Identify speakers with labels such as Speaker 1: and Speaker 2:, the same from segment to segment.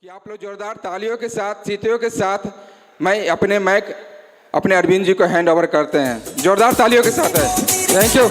Speaker 1: कि आप लोग जोरदार तालियों के साथ, सीटियों के साथ मैं अपने माइक अपने अरविंद जी को हैंड ओवर करते हैं। जोरदार तालियों के साथ है। Thank you.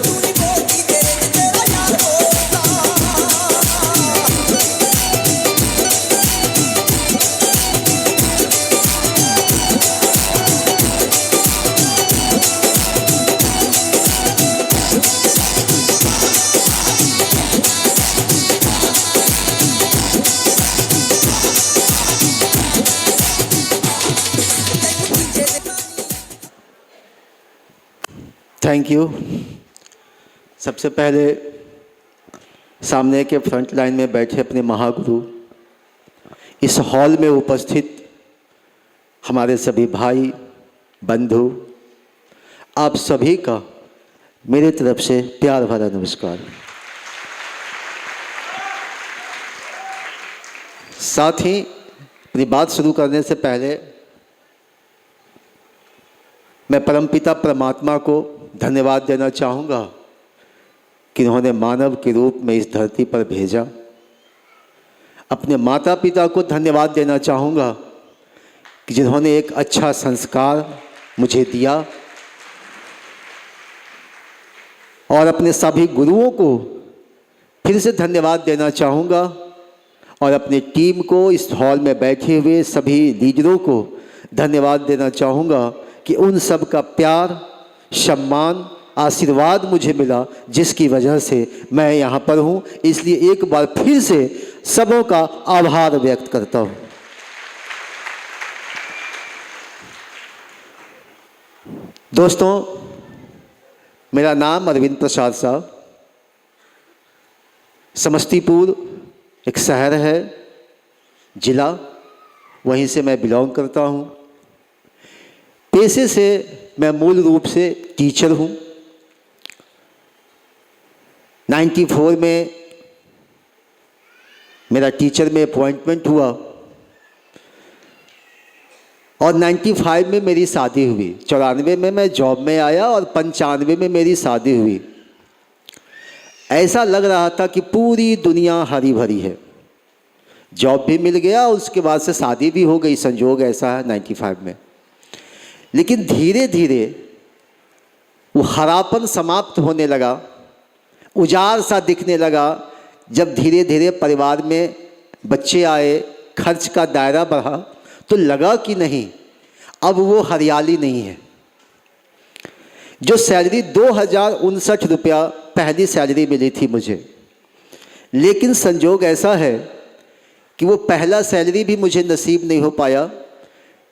Speaker 2: Thank you. सबसे पहले सामने के फ्रंट लाइन में बैठे अपने महागुरु, इस हॉल में उपस्थित हमारे सभी भाई बंधु, आप सभी का मेरे तरफ से प्यार भरा नमस्कार। साथ ही अपनी बात शुरू करने से पहले मैं परमपिता परमात्मा को धन्यवाद देना चाहूँगा कि उन्होंने मानव के रूप में इस धरती पर भेजा। अपने माता पिता को धन्यवाद देना चाहूँगा कि जिन्होंने एक अच्छा संस्कार मुझे दिया, और अपने सभी गुरुओं को फिर से धन्यवाद देना चाहूँगा, और अपने टीम को, इस हॉल में बैठे हुए सभी लीडरों को धन्यवाद देना चाहूँगा कि उन सब का प्यार, सम्मान, आशीर्वाद मुझे मिला, जिसकी वजह से मैं यहाँ पर हूँ। इसलिए एक बार फिर से सबों का आभार व्यक्त करता हूँ। दोस्तों, मेरा नाम अरविंद प्रसाद साहब, समस्तीपुर एक शहर है, जिला, वहीं से मैं बिलोंग करता हूँ। पेशे से मैं मूल रूप से टीचर हूँ। 94 में मेरा टीचर में अपॉइंटमेंट हुआ और 95 में मेरी शादी हुई। 94 में मैं जॉब में आया और 95 में मेरी शादी हुई। ऐसा लग रहा था कि पूरी दुनिया हरी भरी है। जॉब भी मिल गया, उसके बाद से शादी भी हो गई। संजोग ऐसा है 95 में। लेकिन धीरे धीरे वो हरापन समाप्त होने लगा, उजाड़ सा दिखने लगा। जब धीरे धीरे परिवार में बच्चे आए, खर्च का दायरा बढ़ा, तो लगा कि नहीं, अब वो हरियाली नहीं है। जो सैलरी 2059 रुपया पहली सैलरी मिली थी मुझे, लेकिन संजोग ऐसा है कि वो पहला सैलरी भी मुझे नसीब नहीं हो पाया,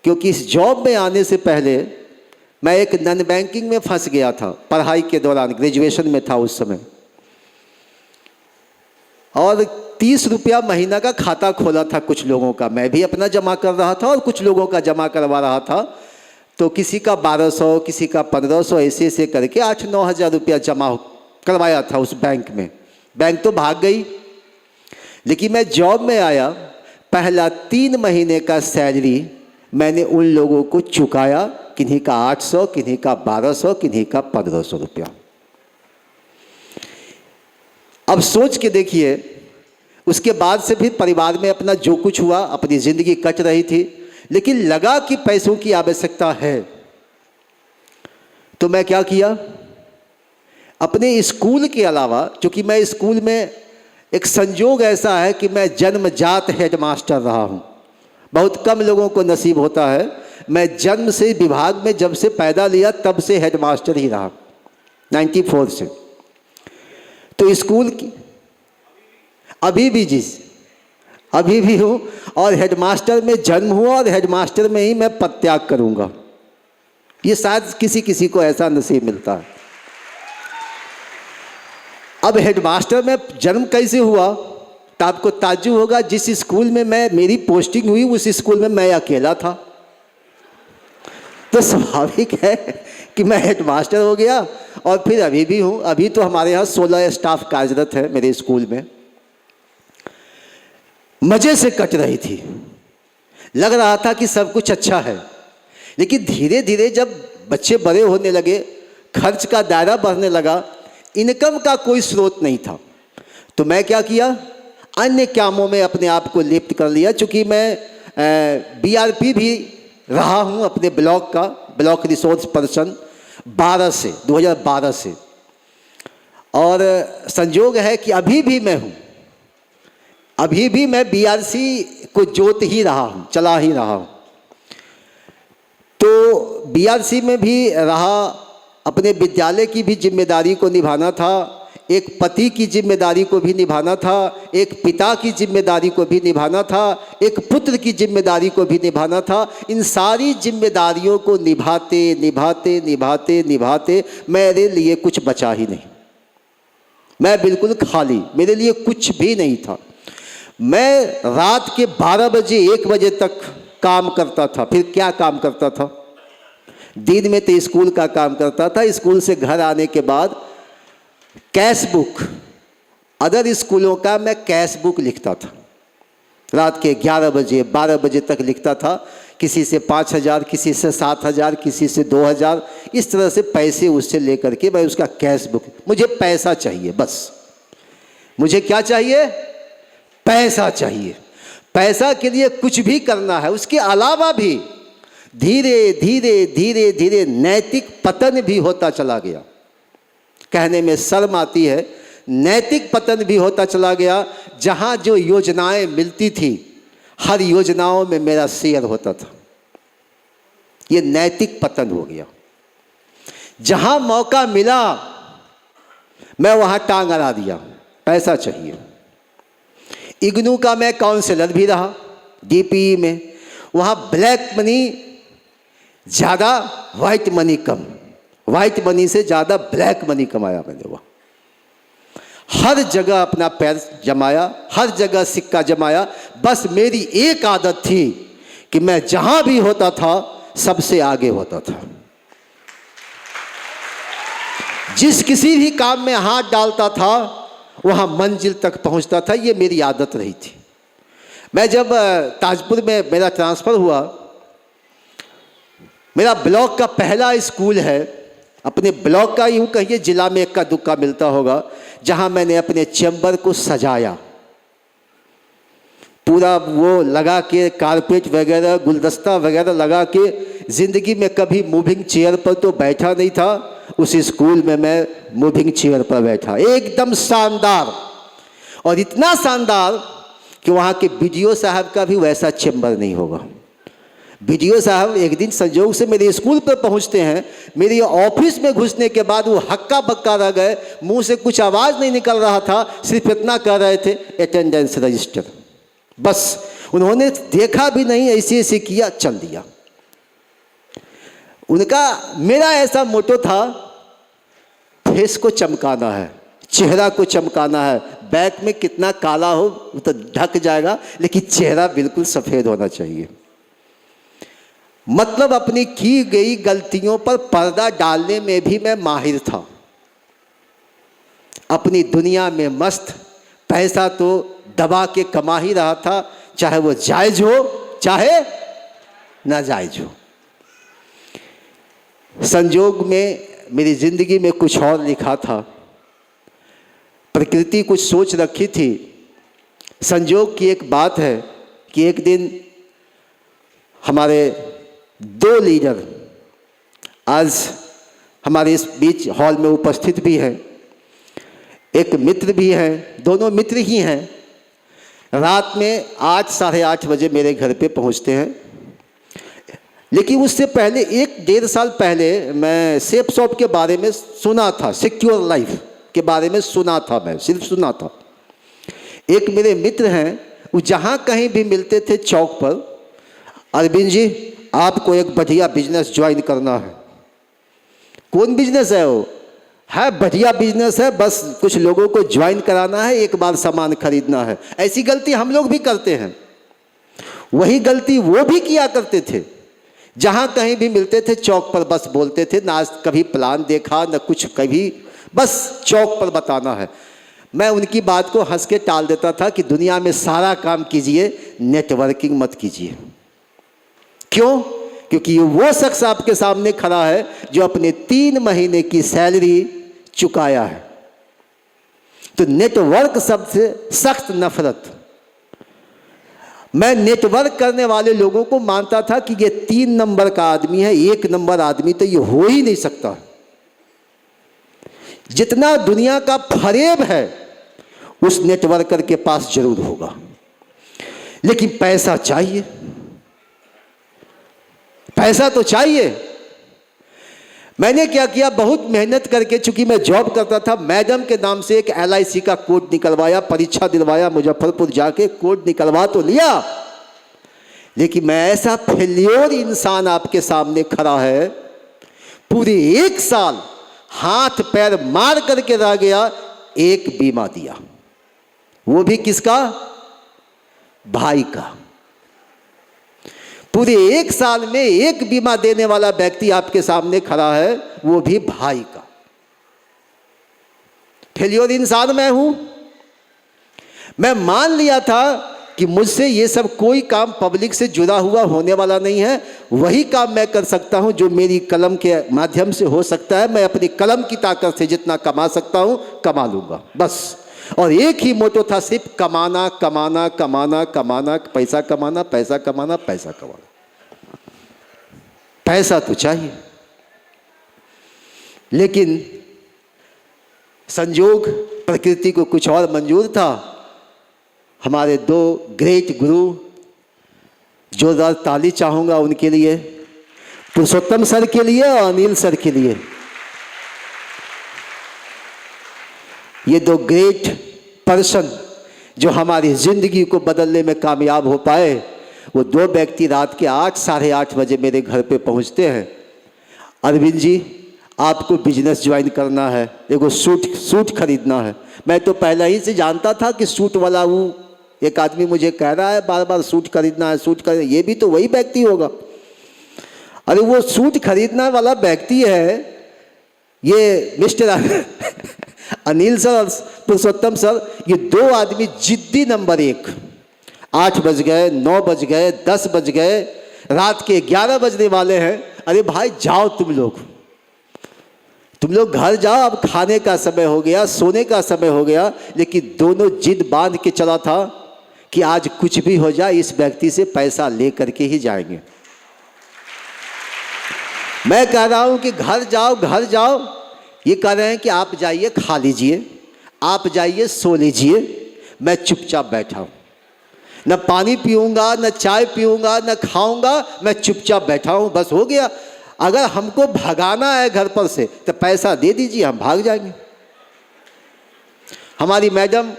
Speaker 2: क्योंकि इस जॉब में आने से पहले मैं एक नॉन बैंकिंग में फंस गया था। पढ़ाई के दौरान, ग्रेजुएशन में था उस समय, और 30 रुपया महीना का खाता खोला था कुछ लोगों का। मैं भी अपना जमा कर रहा था और कुछ लोगों का जमा करवा रहा था। तो किसी का 1200, किसी का 1500, ऐसे ऐसे करके 8-9 हज़ार रुपया जमा करवाया था उस बैंक में। बैंक तो भाग गई, लेकिन मैं जॉब में आया, पहला 3 महीने का सैलरी मैंने उन लोगों को चुकाया। किन्हीं का 800, किन्हीं का 1200, किन्हीं का 1500 रुपया। अब सोच के देखिए, उसके बाद से भी परिवार में अपना जो कुछ हुआ, अपनी ज़िंदगी कट रही थी, लेकिन लगा कि पैसों की आवश्यकता है। तो मैं क्या किया, अपने स्कूल के अलावा, क्योंकि मैं स्कूल में, एक संजोग ऐसा है कि मैं जन्मजात हेडमास्टर रहा हूँ। बहुत कम लोगों को नसीब होता है। मैं जन्म से विभाग में जब से पैदा लिया तब से हेडमास्टर ही रहा, 94 से। तो स्कूल की अभी भी हूँ, और हेडमास्टर में जन्म हुआ और हेडमास्टर में ही मैं पदत्याग करूँगा। ये शायद किसी किसी को ऐसा नसीब मिलता है। अब हेडमास्टर में जन्म कैसे हुआ, तो आपको ताज्जुब होगा। जिस स्कूल में मेरी पोस्टिंग हुई, उस स्कूल में मैं अकेला था। तो स्वाभाविक है कि मैं हेडमास्टर हो गया, और फिर अभी भी हूँ। अभी तो हमारे यहाँ 16 स्टाफ कार्यरत है मेरे स्कूल में। मज़े से कट रही थी, लग रहा था कि सब कुछ अच्छा है। लेकिन धीरे धीरे जब बच्चे बड़े होने लगे, खर्च का दायरा बढ़ने लगा, इनकम का कोई स्रोत नहीं था। तो मैं क्या किया, अन्य कामों में अपने आप को लिप्त कर लिया। चूँकि मैं बीआरपी भी रहा हूँ अपने ब्लॉक का, ब्लॉक रिसोर्स पर्सन 2012 से, और संयोग है कि अभी भी मैं हूँ, अभी भी मैं बीआरसी को जोत ही रहा हूँ, चला ही रहा हूँ। तो बीआरसी में भी रहा, अपने विद्यालय की भी जिम्मेदारी को निभाना था, एक पति की जिम्मेदारी को भी निभाना था, एक पिता की जिम्मेदारी को भी निभाना था, एक पुत्र की जिम्मेदारी को भी निभाना था। इन सारी जिम्मेदारियों को निभाते निभाते निभाते निभाते मेरे लिए कुछ बचा ही नहीं। मैं बिल्कुल खाली, मेरे लिए कुछ भी नहीं था। मैं रात के 12 बजे 1 बजे तक काम करता था। फिर क्या काम करता था? दिन में तो स्कूल का काम करता था। स्कूल से घर आने के बाद कैश बुक, अदर स्कूलों का मैं कैश बुक लिखता था। रात के 11 बजे 12 बजे तक लिखता था। किसी से 5,000, किसी से 7,000, किसी से 2,000, इस तरह से पैसे उससे लेकर के मैं उसका कैश बुक, मुझे पैसा चाहिए बस। मुझे क्या चाहिए? पैसा चाहिए। पैसा के लिए कुछ भी करना है। उसके अलावा भी धीरे धीरे धीरे धीरे नैतिक पतन भी होता चला गया। कहने में शर्म आती है, नैतिक पतन भी होता चला गया। जहाँ जो योजनाएं मिलती थी, हर योजनाओं में मेरा शेयर होता था। ये नैतिक पतन हो गया। जहाँ मौका मिला मैं वहाँ टांग अड़ा दिया, पैसा चाहिए। इग्नू का मैं काउंसलर भी रहा, डीपीई में। वहाँ ब्लैक मनी ज़्यादा, वाइट मनी कम। वाइट मनी से ज़्यादा ब्लैक मनी कमाया मैंने। वहाँ हर जगह अपना पैर जमाया, हर जगह सिक्का जमाया। बस मेरी एक आदत थी कि मैं जहाँ भी होता था सबसे आगे होता था। जिस किसी भी काम में हाथ डालता था वहाँ मंजिल तक पहुँचता था। ये मेरी आदत रही थी। मैं जब ताजपुर में मेरा ट्रांसफ़र हुआ, मेरा ब्लॉक का पहला स्कूल है, अपने ब्लॉक का, यूँ कहिए जिला में इक्का दुक्का मिलता होगा, जहाँ मैंने अपने चैम्बर को सजाया, पूरा वो लगा के, कारपेट वगैरह, गुलदस्ता वगैरह लगा के। ज़िंदगी में कभी मूविंग चेयर पर तो बैठा नहीं था। उस स्कूल में मैं मूविंग चेयर पर बैठा, एकदम शानदार। और इतना शानदार कि वहाँ के बीडीओ साहब का भी वैसा चैम्बर नहीं होगा। बीडीओ साहब एक दिन संजोग से मेरे स्कूल पर पहुँचते हैं। मेरे ऑफिस में घुसने के बाद वो हक्का बक्का रह गए। मुंह से कुछ आवाज़ नहीं निकल रहा था, सिर्फ इतना कह रहे थे, अटेंडेंस रजिस्टर। बस उन्होंने देखा भी नहीं, ऐसे ऐसे किया, चल दिया। उनका, मेरा ऐसा मोटो था, फेस को चमकाना है, चेहरा को चमकाना है। बैक में कितना काला हो वो तो ढक जाएगा, लेकिन चेहरा बिल्कुल सफ़ेद होना चाहिए। मतलब अपनी की गई गलतियों पर पर्दा डालने में भी मैं माहिर था। अपनी दुनिया में मस्त, पैसा तो दबा के कमा ही रहा था, चाहे वो जायज़ हो चाहे नाजायज़ हो। संजोग में मेरी ज़िंदगी में कुछ और लिखा था, प्रकृति कुछ सोच रखी थी। संजोग की एक बात है कि एक दिन हमारे 2 लीडर आज हमारे इस बीच हॉल में उपस्थित भी हैं, एक मित्र भी हैं, दोनों मित्र ही हैं। रात में 8 साढ़े 8 बजे मेरे घर पे पहुंचते हैं। लेकिन उससे पहले 1-1.5 साल पहले मैं सेफ शॉप के बारे में सुना था, सिक्योर लाइफ के बारे में सुना था, मैं सिर्फ सुना था। एक मेरे मित्र हैं, वो जहाँ कहीं भी मिलते थे चौक पर, अरविंद जी आपको एक बढ़िया बिजनेस ज्वाइन करना है। कौन बिजनेस है वो? है बढ़िया बिजनेस है, बस कुछ लोगों को ज्वाइन कराना है, एक बार सामान खरीदना है। ऐसी गलती हम लोग भी करते हैं, वही गलती वो भी किया करते थे। जहाँ कहीं भी मिलते थे चौक पर बस बोलते थे, ना कभी प्लान देखा ना कुछ, कभी बस चौक पर बताना है। मैं उनकी बात को हंस के टाल देता था कि दुनिया में सारा काम कीजिए, नेटवर्किंग मत कीजिए। क्यों? क्योंकि वो शख्स आपके सामने खड़ा है जो अपने 3 महीने की सैलरी चुकाया है। तो नेटवर्क सबसे सख्त नफरत। मैं नेटवर्क करने वाले लोगों को मानता था कि ये 3 नंबर का आदमी है, 1 नंबर आदमी तो ये हो ही नहीं सकता। जितना दुनिया का फरेब है उस नेटवर्कर के पास जरूर होगा, लेकिन पैसा चाहिए, पैसा तो चाहिए। मैंने क्या किया, बहुत मेहनत करके, चूंकि मैं जॉब करता था, मैडम के नाम से एक LIC का कोड निकलवाया, परीक्षा दिलवाया, मुजफ्फरपुर जाके कोड निकलवा तो लिया, लेकिन मैं ऐसा फेल्योर इंसान आपके सामने खड़ा है, पूरे 1 साल हाथ पैर मार करके रह गया। एक बीमा दिया, वो भी किसका? भाई का। पूरे 1 साल में एक बीमा देने वाला व्यक्ति आपके सामने खड़ा है, वो भी भाई का। फेल्योर इंसान मैं हूं। मैं मान लिया था कि मुझसे ये सब कोई काम पब्लिक से जुड़ा हुआ होने वाला नहीं है। वही काम मैं कर सकता हूं जो मेरी कलम के माध्यम से हो सकता है। मैं अपनी कलम की ताकत से जितना कमा सकता हूं कमा लूंगा, बस। और एक ही मोटो था, सिर्फ कमाना कमाना कमाना कमाना, पैसा कमाना पैसा कमाना पैसा कमाना। पैसा तो चाहिए, लेकिन संयोग प्रकृति को कुछ और मंजूर था। हमारे 2 ग्रेट गुरु, जोरदार ताली चाहूंगा उनके लिए, पुरुषोत्तम सर के लिए और अनिल सर के लिए। ये 2 ग्रेट पर्सन जो हमारी जिंदगी को बदलने में कामयाब हो पाए, वो 2 व्यक्ति रात के 8 साढ़े 8 बजे मेरे घर पे पहुंचते हैं। अरविंद जी, आपको बिजनेस ज्वाइन करना है, एगो सूट खरीदना है। मैं तो पहले ही से जानता था कि सूट वाला, वो एक आदमी मुझे कह रहा है बार बार सूट खरीदना है, सूट खरीदना, ये भी तो वही व्यक्ति होगा। अरे वो सूट खरीदने वाला व्यक्ति है ये मिस्टर अनिल सर और पुरुषोत्तम सर। ये 2 आदमी जिद्दी नंबर 1। 8 बज गए, 9 बज गए, 10 बज गए, रात के 11 बजने वाले हैं। अरे भाई जाओ, तुम लोग घर जाओ, अब खाने का समय हो गया, सोने का समय हो गया। लेकिन दोनों जिद बांध के चला था कि आज कुछ भी हो जाए इस व्यक्ति से पैसा ले करके ही जाएंगे। मैं कह रहा हूं कि घर जाओ। ये कह रहे हैं कि आप जाइए खा लीजिए, आप जाइए सो लीजिए। मैं चुपचाप बैठा हूं, न पानी पीऊंगा, न चाय पीऊंगा, न खाऊंगा, मैं चुपचाप बैठा हूं। बस हो गया। अगर हमको भगाना है घर पर से तो पैसा दे दीजिए, हम भाग जाएंगे। हमारी मैडम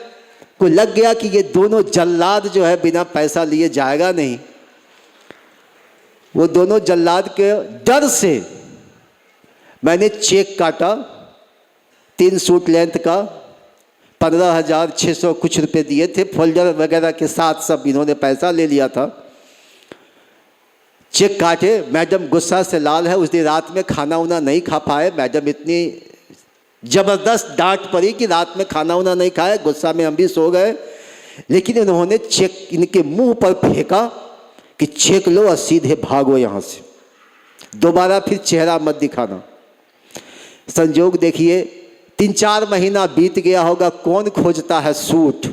Speaker 2: को लग गया कि ये दोनों जल्लाद जो है बिना पैसा लिए जाएगा नहीं। वो दोनों जल्लाद के डर से मैंने चेक काटा, 3 सूट लेंथ का, 15,600 कुछ रुपए दिए थे, फोल्डर वगैरह के साथ सब इन्होंने पैसा ले लिया था। चेक काटे, मैडम गुस्सा से लाल है। उस दिन रात में खाना उना नहीं खा पाए। मैडम इतनी ज़बरदस्त डांट पड़ी कि रात में खाना उना नहीं खाए, गुस्सा में हम भी सो गए। लेकिन उन्होंने चेक इनके मुंह पर फेंका कि चेक लो और सीधे भागो यहाँ से, दोबारा फिर चेहरा मत दिखाना। संजोग देखिए, 3-4 महीना बीत गया होगा, कौन खोजता है सूट,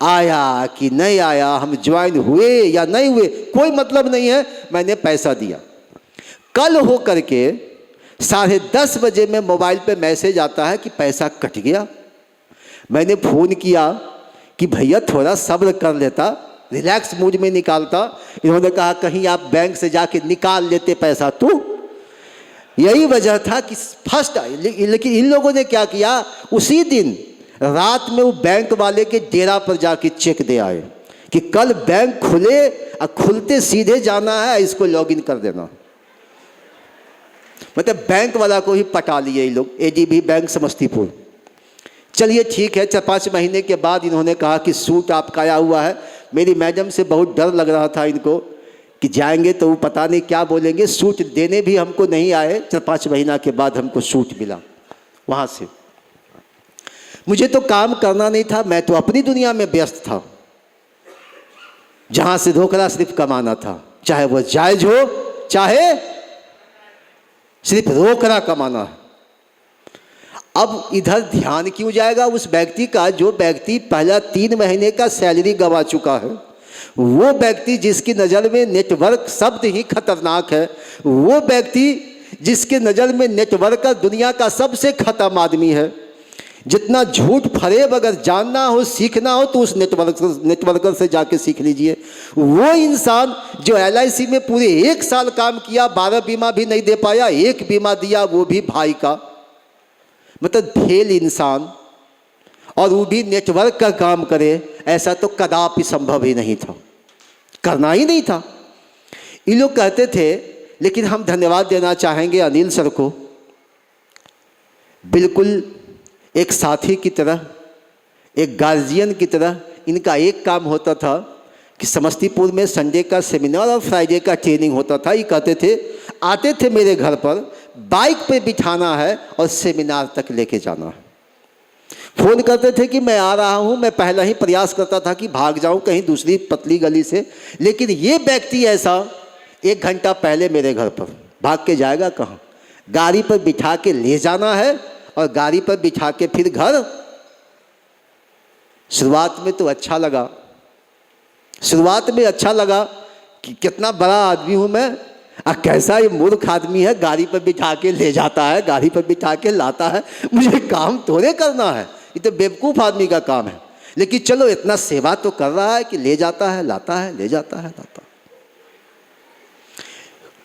Speaker 2: आया कि नहीं आया, हम ज्वाइन हुए या नहीं हुए, कोई मतलब नहीं है। मैंने पैसा दिया। कल हो करके 10:30 बजे में मोबाइल पे मैसेज आता है कि पैसा कट गया। मैंने फ़ोन किया कि भैया थोड़ा सब्र कर लेता, रिलैक्स मूड में निकालता। इन्होंने कहा कहीं आप बैंक से जाके निकाल लेते पैसा। तो यही वजह था कि फर्स्ट, लेकिन इन लोगों ने क्या किया, उसी दिन रात में वो बैंक वाले के डेरा पर जाके चेक दे आए कि कल बैंक खुले और खुलते सीधे जाना है, इसको लॉगिन कर देना। मतलब बैंक वाला को ही पटा लिए ये लोग, ADB बैंक समस्तीपुर। चलिए ठीक है। 4-5 महीने के बाद इन्होंने कहा कि सूट आपका आया हुआ है। मेरी मैडम से बहुत डर लग रहा था इनको कि जाएंगे तो वो पता नहीं क्या बोलेंगे। सूट देने भी हमको नहीं आए। 4-5 महीना के बाद हमको सूट मिला वहाँ से। मुझे तो काम करना नहीं था, मैं तो अपनी दुनिया में व्यस्त था, जहाँ से रोकड़ा सिर्फ कमाना था, चाहे वो जायज हो चाहे सिर्फ रोकड़ा कमाना है। अब इधर ध्यान क्यों जाएगा उस व्यक्ति का जो व्यक्ति पहला 3 महीने का सैलरी गंवा चुका है, वो व्यक्ति जिसकी नज़र में नेटवर्क शब्द ही खतरनाक है, वो व्यक्ति जिसके नज़र में नेटवर्क का दुनिया का सबसे खत्म आदमी है। जितना झूठ फरेब अगर जानना हो सीखना हो तो उस नेटवर्कर से जाके सीख लीजिए। वो इंसान जो LIC में पूरे 1 साल काम किया, 12 बीमा भी नहीं दे पाया, 1 बीमा दिया वो भी भाई का, मतलब फेल इंसान, और वो भी नेटवर्क का काम करे, ऐसा तो कदापि संभव ही नहीं था, करना ही नहीं था। ये लोग कहते थे, लेकिन हम धन्यवाद देना चाहेंगे अनिल सर को, बिल्कुल एक साथी की तरह, एक गार्जियन की तरह। इनका एक काम होता था कि समस्तीपुर में संडे का सेमिनार और फ्राइडे का ट्रेनिंग होता था। ये कहते थे, आते थे मेरे घर पर, बाइक पे बिठाना है और सेमिनार तक लेके जाना है। फ़ोन करते थे कि मैं आ रहा हूँ। मैं पहला ही प्रयास करता था कि भाग जाऊँ कहीं दूसरी पतली गली से, लेकिन ये व्यक्ति ऐसा 1 घंटा पहले मेरे घर पर, भाग के जाएगा कहाँ, गाड़ी पर बिठा के ले जाना है और गाड़ी पर बिठा के फिर घर। शुरुआत में तो अच्छा लगा, शुरुआत में अच्छा लगा कि कितना बड़ा आदमी हूँ मैं, कैसा ये मूर्ख आदमी है, गाड़ी पर बिठा के ले जाता है, गाड़ी पर बिठा के लाता है, मुझे काम थोड़े करना है, ये तो बेवकूफ़ आदमी का काम है। लेकिन चलो इतना सेवा तो कर रहा है कि ले जाता है, लाता है, ले जाता है, लाता है।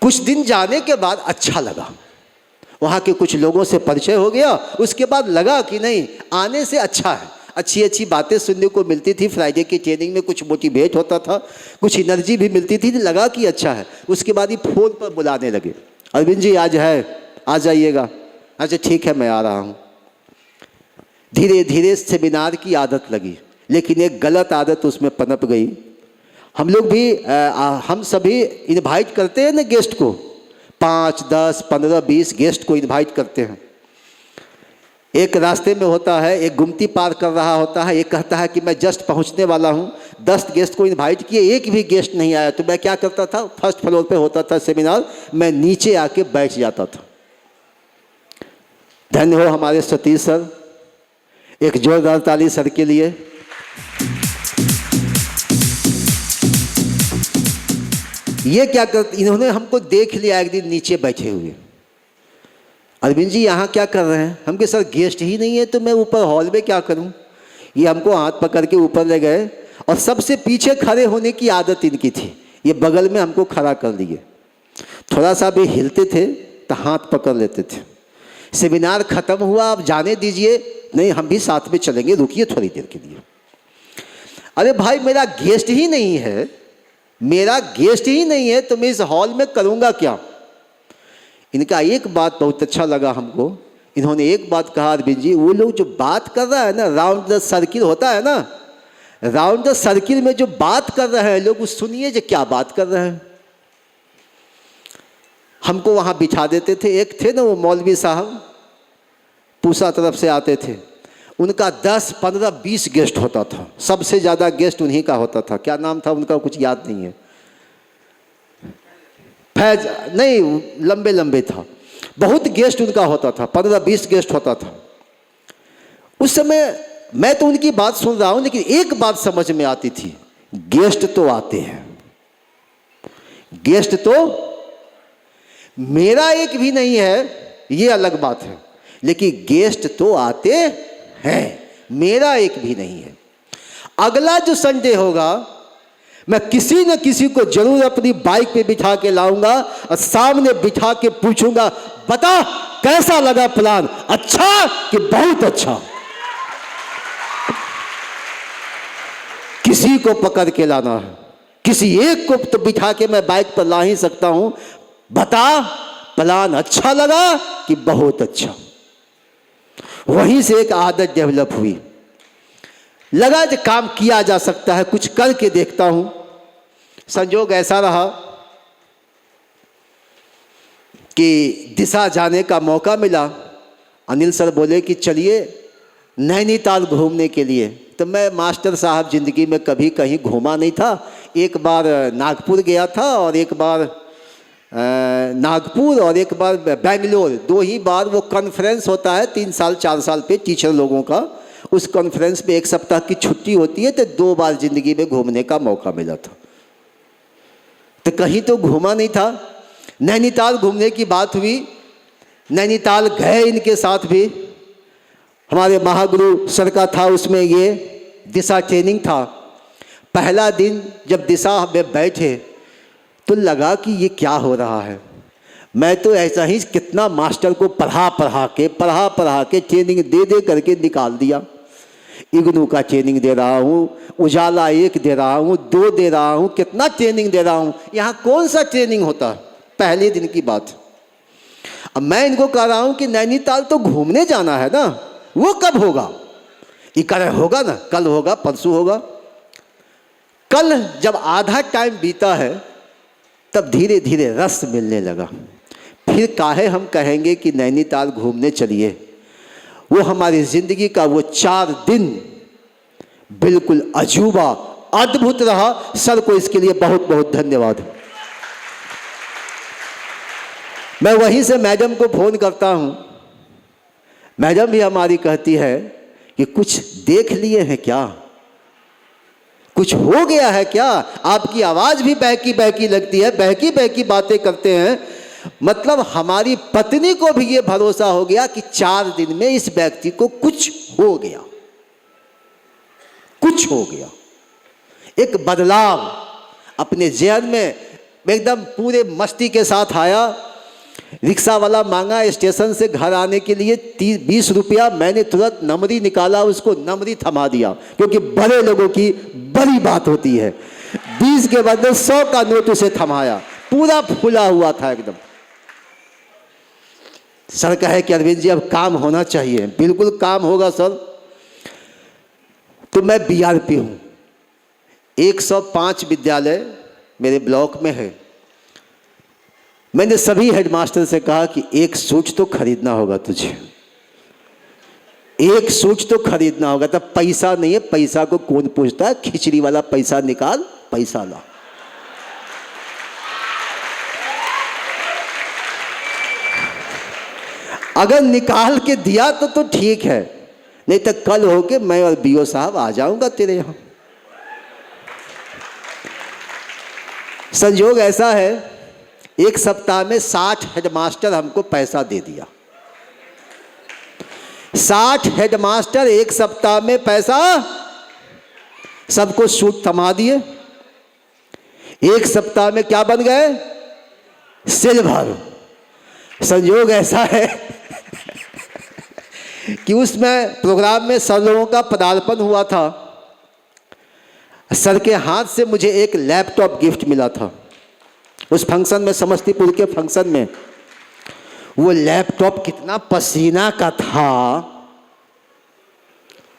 Speaker 2: कुछ दिन जाने के बाद अच्छा लगा, वहाँ के कुछ लोगों से परिचय हो गया। उसके बाद लगा कि नहीं, आने से अच्छा है, अच्छी अच्छी बातें सुनने को मिलती थी। फ्राइडे की ट्रेनिंग में कुछ मोटिवेट होता था, कुछ एनर्जी भी मिलती थी, लगा कि अच्छा है। उसके बाद ही फ़ोन पर बुलाने लगे, अरविंद जी आज है, आ जाइएगा। अच्छा ठीक है मैं आ रहा हूँ। धीरे धीरे सेमिनार की आदत लगी, लेकिन एक गलत आदत उसमें पनप गई। हम लोग भी हम सभी इनवाइट करते हैं ना गेस्ट को, 5, 10, 15, 20 गेस्ट को इनवाइट करते हैं। एक रास्ते में होता है, एक गुमती पार कर रहा होता है, एक कहता है कि मैं जस्ट पहुंचने वाला हूं। 10 गेस्ट को इनवाइट किए, एक भी गेस्ट नहीं आया, तो मैं क्या करता था, फर्स्ट फ्लोर पे होता था सेमिनार, मैं नीचे आके बैठ जाता था। धन्य हो हमारे सतीश सर, एक जोरदार ताली सर के लिए। ये क्या करते, इन्होंने हमको देख लिया एक दिन नीचे बैठे हुए, अरविंद जी यहाँ क्या कर रहे हैं? हम के सर गेस्ट ही नहीं है तो मैं ऊपर हॉल में क्या करूं। ये हमको हाथ पकड़ के ऊपर ले गए और सबसे पीछे खड़े होने की आदत इनकी थी, ये बगल में हमको खड़ा कर दिए। थोड़ा सा भी हिलते थे तो हाथ पकड़ लेते थे। सेमिनार ख़त्म हुआ, अब जाने दीजिए, नहीं हम भी साथ में चलेंगे, रुकिए थोड़ी देर के लिए। अरे भाई मेरा गेस्ट ही नहीं है, मेरा गेस्ट ही नहीं है तो मैं इस हॉल में करूँगा क्या। इनका एक बात बहुत अच्छा लगा हमको, इन्होंने एक बात कहा, अरविंद जी वो लोग जो बात कर रहा है ना, राउंड द सर्किल होता है ना, राउंड द सर्किल में जो बात कर रहे हैं लोग, वो सुनिए जो क्या बात कर रहे हैं। हमको वहाँ बिठा देते थे। एक थे ना वो मौलवी साहब, पूसा तरफ से आते थे, उनका 10, 15, 20 गेस्ट होता था, सबसे ज़्यादा गेस्ट उन्हीं का होता था। क्या नाम था उनका, कुछ याद नहीं है, फैज नहीं, लंबे लंबे था, बहुत गेस्ट उनका होता था, 15-20 गेस्ट होता था। उस समय मैं तो उनकी बात सुन रहा हूँ, लेकिन एक बात समझ में आती थी, गेस्ट तो आते हैं, गेस्ट तो मेरा एक भी नहीं है, ये अलग बात है, लेकिन गेस्ट तो आते हैं, मेरा एक भी नहीं है। अगला जो संडे होगा मैं किसी न किसी को जरूर अपनी बाइक पे बिठा के लाऊंगा और सामने बिठा के पूछूंगा, बता कैसा लगा प्लान, अच्छा कि बहुत अच्छा। किसी को पकड़ के लाना है, किसी एक को तो बिठा के मैं बाइक पर ला ही सकता हूं, बता प्लान अच्छा लगा कि बहुत अच्छा। वहीं से एक आदत डेवलप हुई, लगा जो काम किया जा सकता है, कुछ करके देखता हूं। संजोग ऐसा रहा कि दिशा जाने का मौका मिला। अनिल सर बोले कि चलिए नैनीताल घूमने के लिए। तो मैं मास्टर साहब ज़िंदगी में कभी कहीं घूमा नहीं था। एक बार नागपुर गया था और एक बार नागपुर और एक बार बेंगलोर, 2 ही बार वो कॉन्फ्रेंस होता है 3 साल 4 साल पे टीचर लोगों का। उस कॉन्फ्रेंस में 1 सप्ताह की छुट्टी होती है, तो 2 बार ज़िंदगी में घूमने का मौका मिला था। तो कहीं तो घूमा नहीं था। नैनीताल घूमने की बात हुई, नैनीताल गए इनके साथ भी। हमारे महागुरु सर का था, उसमें ये दिशा ट्रेनिंग था। पहला दिन जब दिशा में बैठे तो लगा कि ये क्या हो रहा है। मैं तो ऐसा ही कितना मास्टर को पढ़ा पढ़ा के ट्रेनिंग दे करके निकाल दिया। इग्नू का ट्रेनिंग दे रहा हूँ, उजाला 1 दे रहा हूँ, 2 दे रहा हूँ, कितना ट्रेनिंग दे रहा हूँ। यहाँ कौन सा ट्रेनिंग होता है? पहले दिन की बात। अब मैं इनको कह रहा हूँ कि नैनीताल तो घूमने जाना है ना, वो कब होगा? ये कह रहे होगा ना, कल होगा, परसों होगा। कल जब आधा टाइम बीता है तब धीरे धीरे रस मिलने लगा। फिर काहे हम कहेंगे कि नैनीताल घूमने चलिए। वो हमारी ज़िंदगी का वो 4 दिन बिल्कुल अजूबा, अद्भुत रहा। सर को इसके लिए बहुत बहुत धन्यवाद। मैं वहीं से मैडम को फ़ोन करता हूँ। मैडम भी हमारी कहती है कि कुछ देख लिए हैं क्या, कुछ हो गया है क्या? आपकी आवाज़ भी बहकी बहकी लगती है, बहकी बहकी बातें करते हैं। मतलब हमारी पत्नी को भी ये भरोसा हो गया कि 4 दिन में इस व्यक्ति को कुछ हो गया, कुछ हो गया। एक बदलाव अपने जेहन में एकदम पूरे मस्ती के साथ आया। रिक्शा वाला मांगा स्टेशन से घर आने के लिए 20 रुपया। मैंने तुरंत नमरी निकाला, उसको नमरी थमा दिया, क्योंकि बड़े लोगों की बड़ी बात होती है। 20 के बदले 100 का नोट उसे थमाया। पूरा फूला हुआ था एकदम। सर कहे कि अरविंद जी अब काम होना चाहिए। बिल्कुल काम होगा सर। तो मैं बीआरपी हूँ, 105 विद्यालय मेरे ब्लॉक में है। मैंने सभी हेडमास्टर से कहा कि एक सूट तो खरीदना होगा तुझे, एक सूट तो खरीदना होगा। तब पैसा नहीं है, पैसा को कौन पूछता है? खिचड़ी वाला पैसा निकाल, पैसा ला। अगर निकाल के दिया तो ठीक है, नहीं तो कल होके मैं और बीओ साहब आ जाऊंगा तेरे यहां। संयोग ऐसा है, 1 सप्ताह में 60 हेडमास्टर हमको पैसा दे दिया। 60 हेडमास्टर 1 सप्ताह में पैसा, सबको सूट थमा दिए। 1 सप्ताह में क्या बन गए? सिल्वर। संयोग ऐसा है कि उसमें प्रोग्राम में सर लोगों का पदार्पण हुआ था। सर के हाथ से मुझे एक लैपटॉप गिफ्ट मिला था। उस फंक्शन में, समस्तीपुर के फंक्शन में, वो लैपटॉप कितना पसीना का था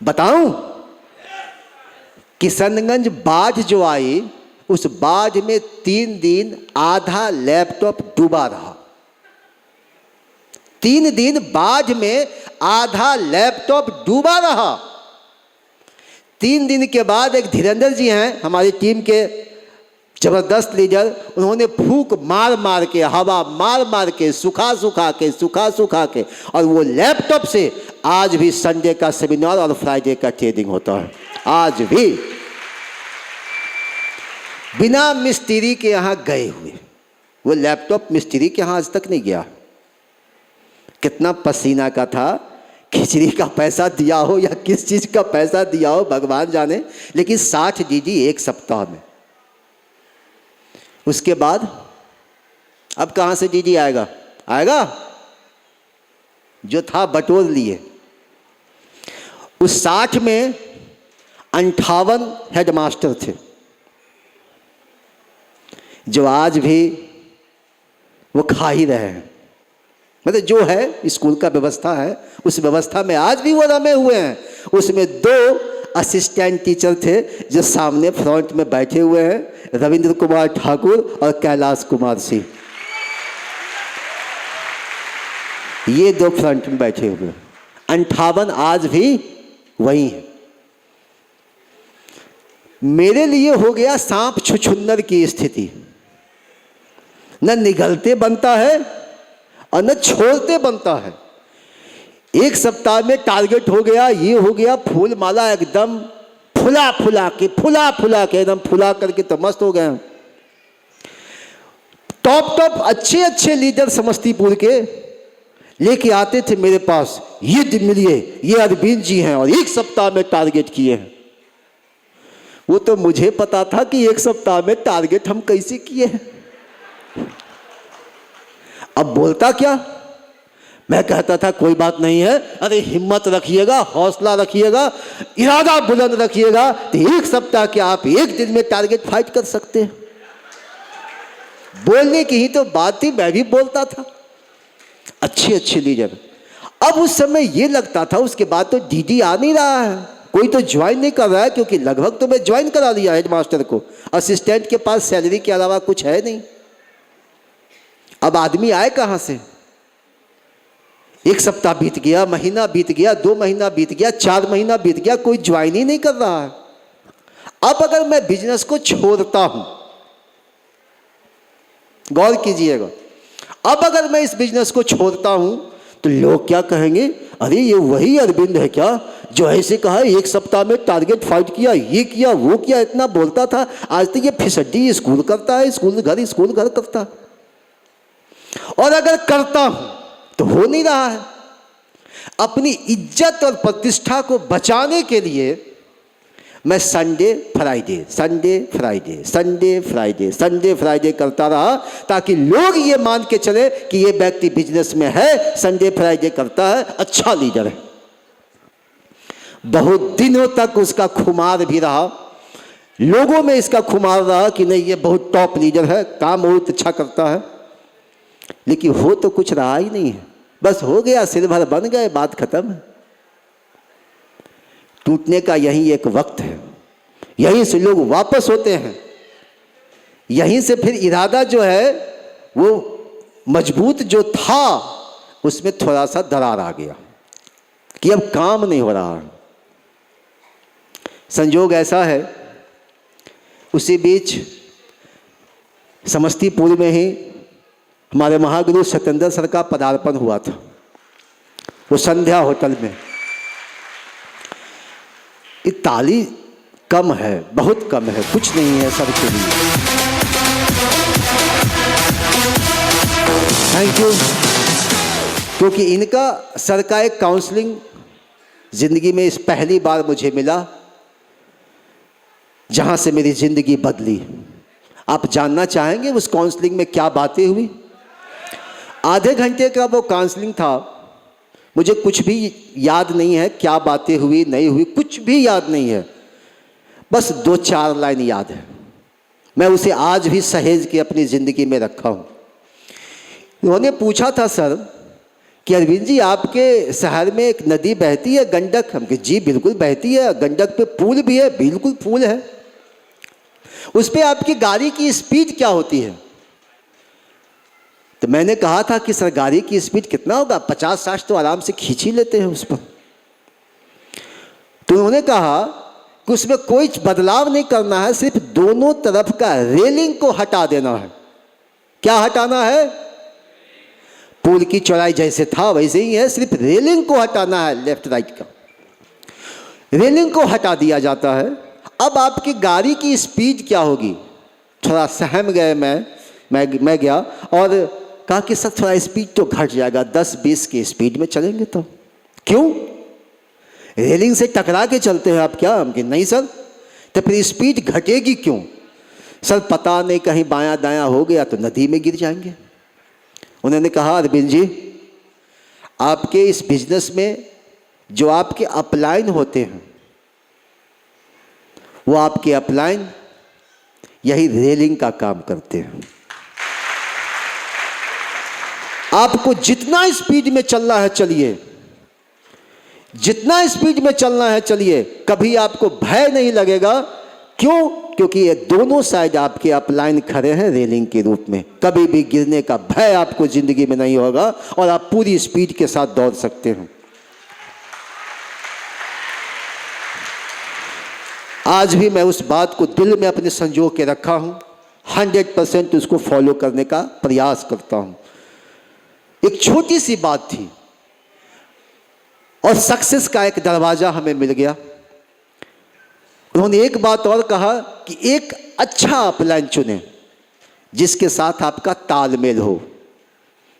Speaker 2: बताऊं? किशनगंज बाढ़ जो आई, उस बाढ़ में 3 दिन आधा लैपटॉप डूबा रहा। 3 दिन बाढ़ में आधा लैपटॉप डूबा रहा। 3 दिन के बाद एक धीरेन्द्र जी हैं हमारी टीम के जबरदस्त लीडर, उन्होंने फूंक मार मार के, हवा मार मार के, सुखा सुखा के, और वो लैपटॉप से आज भी संडे का सेमिनार और फ्राइडे का ट्रेनिंग होता है। आज भी बिना मिस्त्री के यहाँ गए हुए वो लैपटॉप मिस्त्री के यहाँ आज तक नहीं गया। कितना पसीना का था। खिचड़ी का पैसा दिया हो या किस चीज़ का पैसा दिया हो भगवान जाने, लेकिन 60 जीजी 1 सप्ताह में। उसके बाद अब कहाँ से जीजी आएगा? जो था बटोर लिए। उस 60 में 58 हेडमास्टर थे, जो आज भी वो खा ही रहे हैं। मतलब जो है स्कूल का व्यवस्था है, उस व्यवस्था में आज भी वो रमे हुए हैं। उसमें 2 असिस्टेंट टीचर थे जो सामने फ्रंट में बैठे हुए हैं, रविंद्र कुमार ठाकुर और कैलाश कुमार सिंह। ये 2 फ्रंट में बैठे हुए हैं। 58 आज भी वही है। मेरे लिए हो गया सांप छुछुंदर की स्थिति। न निगलते बनता है और न छोड़ते बनता है। 1 सप्ताह में टारगेट हो गया, ये हो गया। फूल माला एकदम फुला के एकदम फुला करके तो मस्त हो गए। टॉप टॉप अच्छे अच्छे लीडर समस्तीपुर के लेके आते थे मेरे पास, ये मिलिए, ये अरविंद जी हैं और 1 सप्ताह में टारगेट किए हैं। वो तो मुझे पता था कि 1 सप्ताह में टारगेट हम कैसे किए हैं। अब बोलता क्या, मैं कहता था कोई बात नहीं है, अरे हिम्मत रखिएगा, हौसला रखिएगा, इरादा बुलंद रखिएगा, तो 1 सप्ताह के आप 1 दिन में टारगेट फाइट कर सकते हैं। बोलने की ही तो बात थी, मैं भी बोलता था। अच्छे अच्छे लीडर। अब उस समय ये लगता था, उसके बाद तो डीडी आ नहीं रहा है, कोई तो ज्वाइन नहीं कर रहा है, क्योंकि लगभग तो मैं ज्वाइन करा दिया हेडमास्टर को, असिस्टेंट के पास सैलरी के अलावा कुछ है नहीं। अब आदमी आए कहां से? 1 सप्ताह बीत गया, महीना बीत गया, 2 महीना बीत गया, 4 महीना बीत गया, कोई ज्वाइन ही नहीं कर रहा है। अब अगर मैं बिजनेस को छोड़ता हूं, गौर कीजिएगा, अब अगर मैं इस बिजनेस को छोड़ता हूं तो लोग क्या कहेंगे, अरे ये वही अरविंद है क्या जो ऐसे कहा 1 सप्ताह में टारगेट फाइट किया, ये किया, वो किया, इतना बोलता था, आज तो ये फिसड्डी स्कूल करता है, स्कूल घर करता है। और अगर करता हूं तो हो नहीं रहा है। अपनी इज्जत और प्रतिष्ठा को बचाने के लिए मैं संडे फ्राइडे करता रहा, ताकि लोग ये मान के चले कि ये व्यक्ति बिजनेस में है, संडे फ्राइडे करता है, अच्छा लीडर है। बहुत दिनों तक उसका खुमार भी रहा, लोगों में इसका खुमार रहा कि नहीं ये बहुत टॉप लीडर है, काम बहुत अच्छा करता है, लेकिन हो तो कुछ रहा ही नहीं है। बस हो गया, सिर भर बन गए, बात खत्म है। टूटने का यही एक वक्त है, यहीं से लोग वापस होते हैं, यहीं से फिर इरादा जो है वो मजबूत जो था उसमें थोड़ा सा दरार आ गया कि अब काम नहीं हो रहा। संजोग ऐसा है, उसी बीच समस्तीपुर में ही हमारे महागुरु सत्येंद्र सर का पदार्पण हुआ था, वो संध्या होटल में। ये ताली कम है, बहुत कम है, कुछ नहीं है सर के लिए। Thank you. क्योंकि इनका सर का एक काउंसलिंग जिंदगी में इस पहली बार मुझे मिला, जहां से मेरी जिंदगी बदली। आप जानना चाहेंगे उस काउंसलिंग में क्या बातें हुई? आधे घंटे का वो काउंसलिंग था, मुझे कुछ भी याद नहीं है, क्या बातें हुई नहीं हुई कुछ भी याद नहीं है, बस 2-4 लाइन याद है। मैं उसे आज भी सहेज के अपनी ज़िंदगी में रखा हूँ। उन्होंने पूछा था सर कि अरविंद जी आपके शहर में एक नदी बहती है गंडक? हम कहे जी बिल्कुल बहती है, गंडक पे पुल भी है, बिल्कुल पुल है। उस पर आपकी गाड़ी की स्पीड क्या होती है? तो मैंने कहा था कि सर गाड़ी की स्पीड कितना होगा, 50-60 तो आराम से खींच ही लेते हैं उस पर। तो उन्होंने कहा कि उसमें कोई बदलाव नहीं करना है, सिर्फ दोनों तरफ का रेलिंग को हटा देना है। क्या हटाना है? पुल की चौड़ाई जैसे था वैसे ही है, सिर्फ रेलिंग को हटाना है, लेफ्ट राइट का रेलिंग को हटा दिया जाता है। अब आपकी गाड़ी की स्पीड क्या होगी? थोड़ा सहम गए, मैं गया और कहा कि सर थोड़ा स्पीड तो घट जाएगा, 10-20 की स्पीड में चलेंगे। तो क्यों? रेलिंग से टकरा के चलते हैं आप क्या? हम कि नहीं सर। तो फिर स्पीड घटेगी क्यों? सर पता नहीं कहीं बायां दायां हो गया तो नदी में गिर जाएंगे। उन्होंने कहा अरविंद जी आपके इस बिजनेस में जो आपके अपलाइन होते हैं, वो आपके अपलाइन यही रेलिंग का काम करते हैं। आपको जितना स्पीड में चलना है चलिए, जितना स्पीड में चलना है चलिए, कभी आपको भय नहीं लगेगा। क्यों? क्योंकि ये दोनों साइड आपके अपलाइन खड़े हैं रेलिंग के रूप में। कभी भी गिरने का भय आपको जिंदगी में नहीं होगा और आप पूरी स्पीड के साथ दौड़ सकते हैं। आज भी मैं उस बात को दिल में अपने संजो के रखा हूं, 100% उसको फॉलो करने का प्रयास करता हूं। एक छोटी सी बात थी और सक्सेस का एक दरवाजा हमें मिल गया। उन्होंने एक बात और कहा कि एक अच्छा अपलाइन चुने, जिसके साथ आपका तालमेल हो,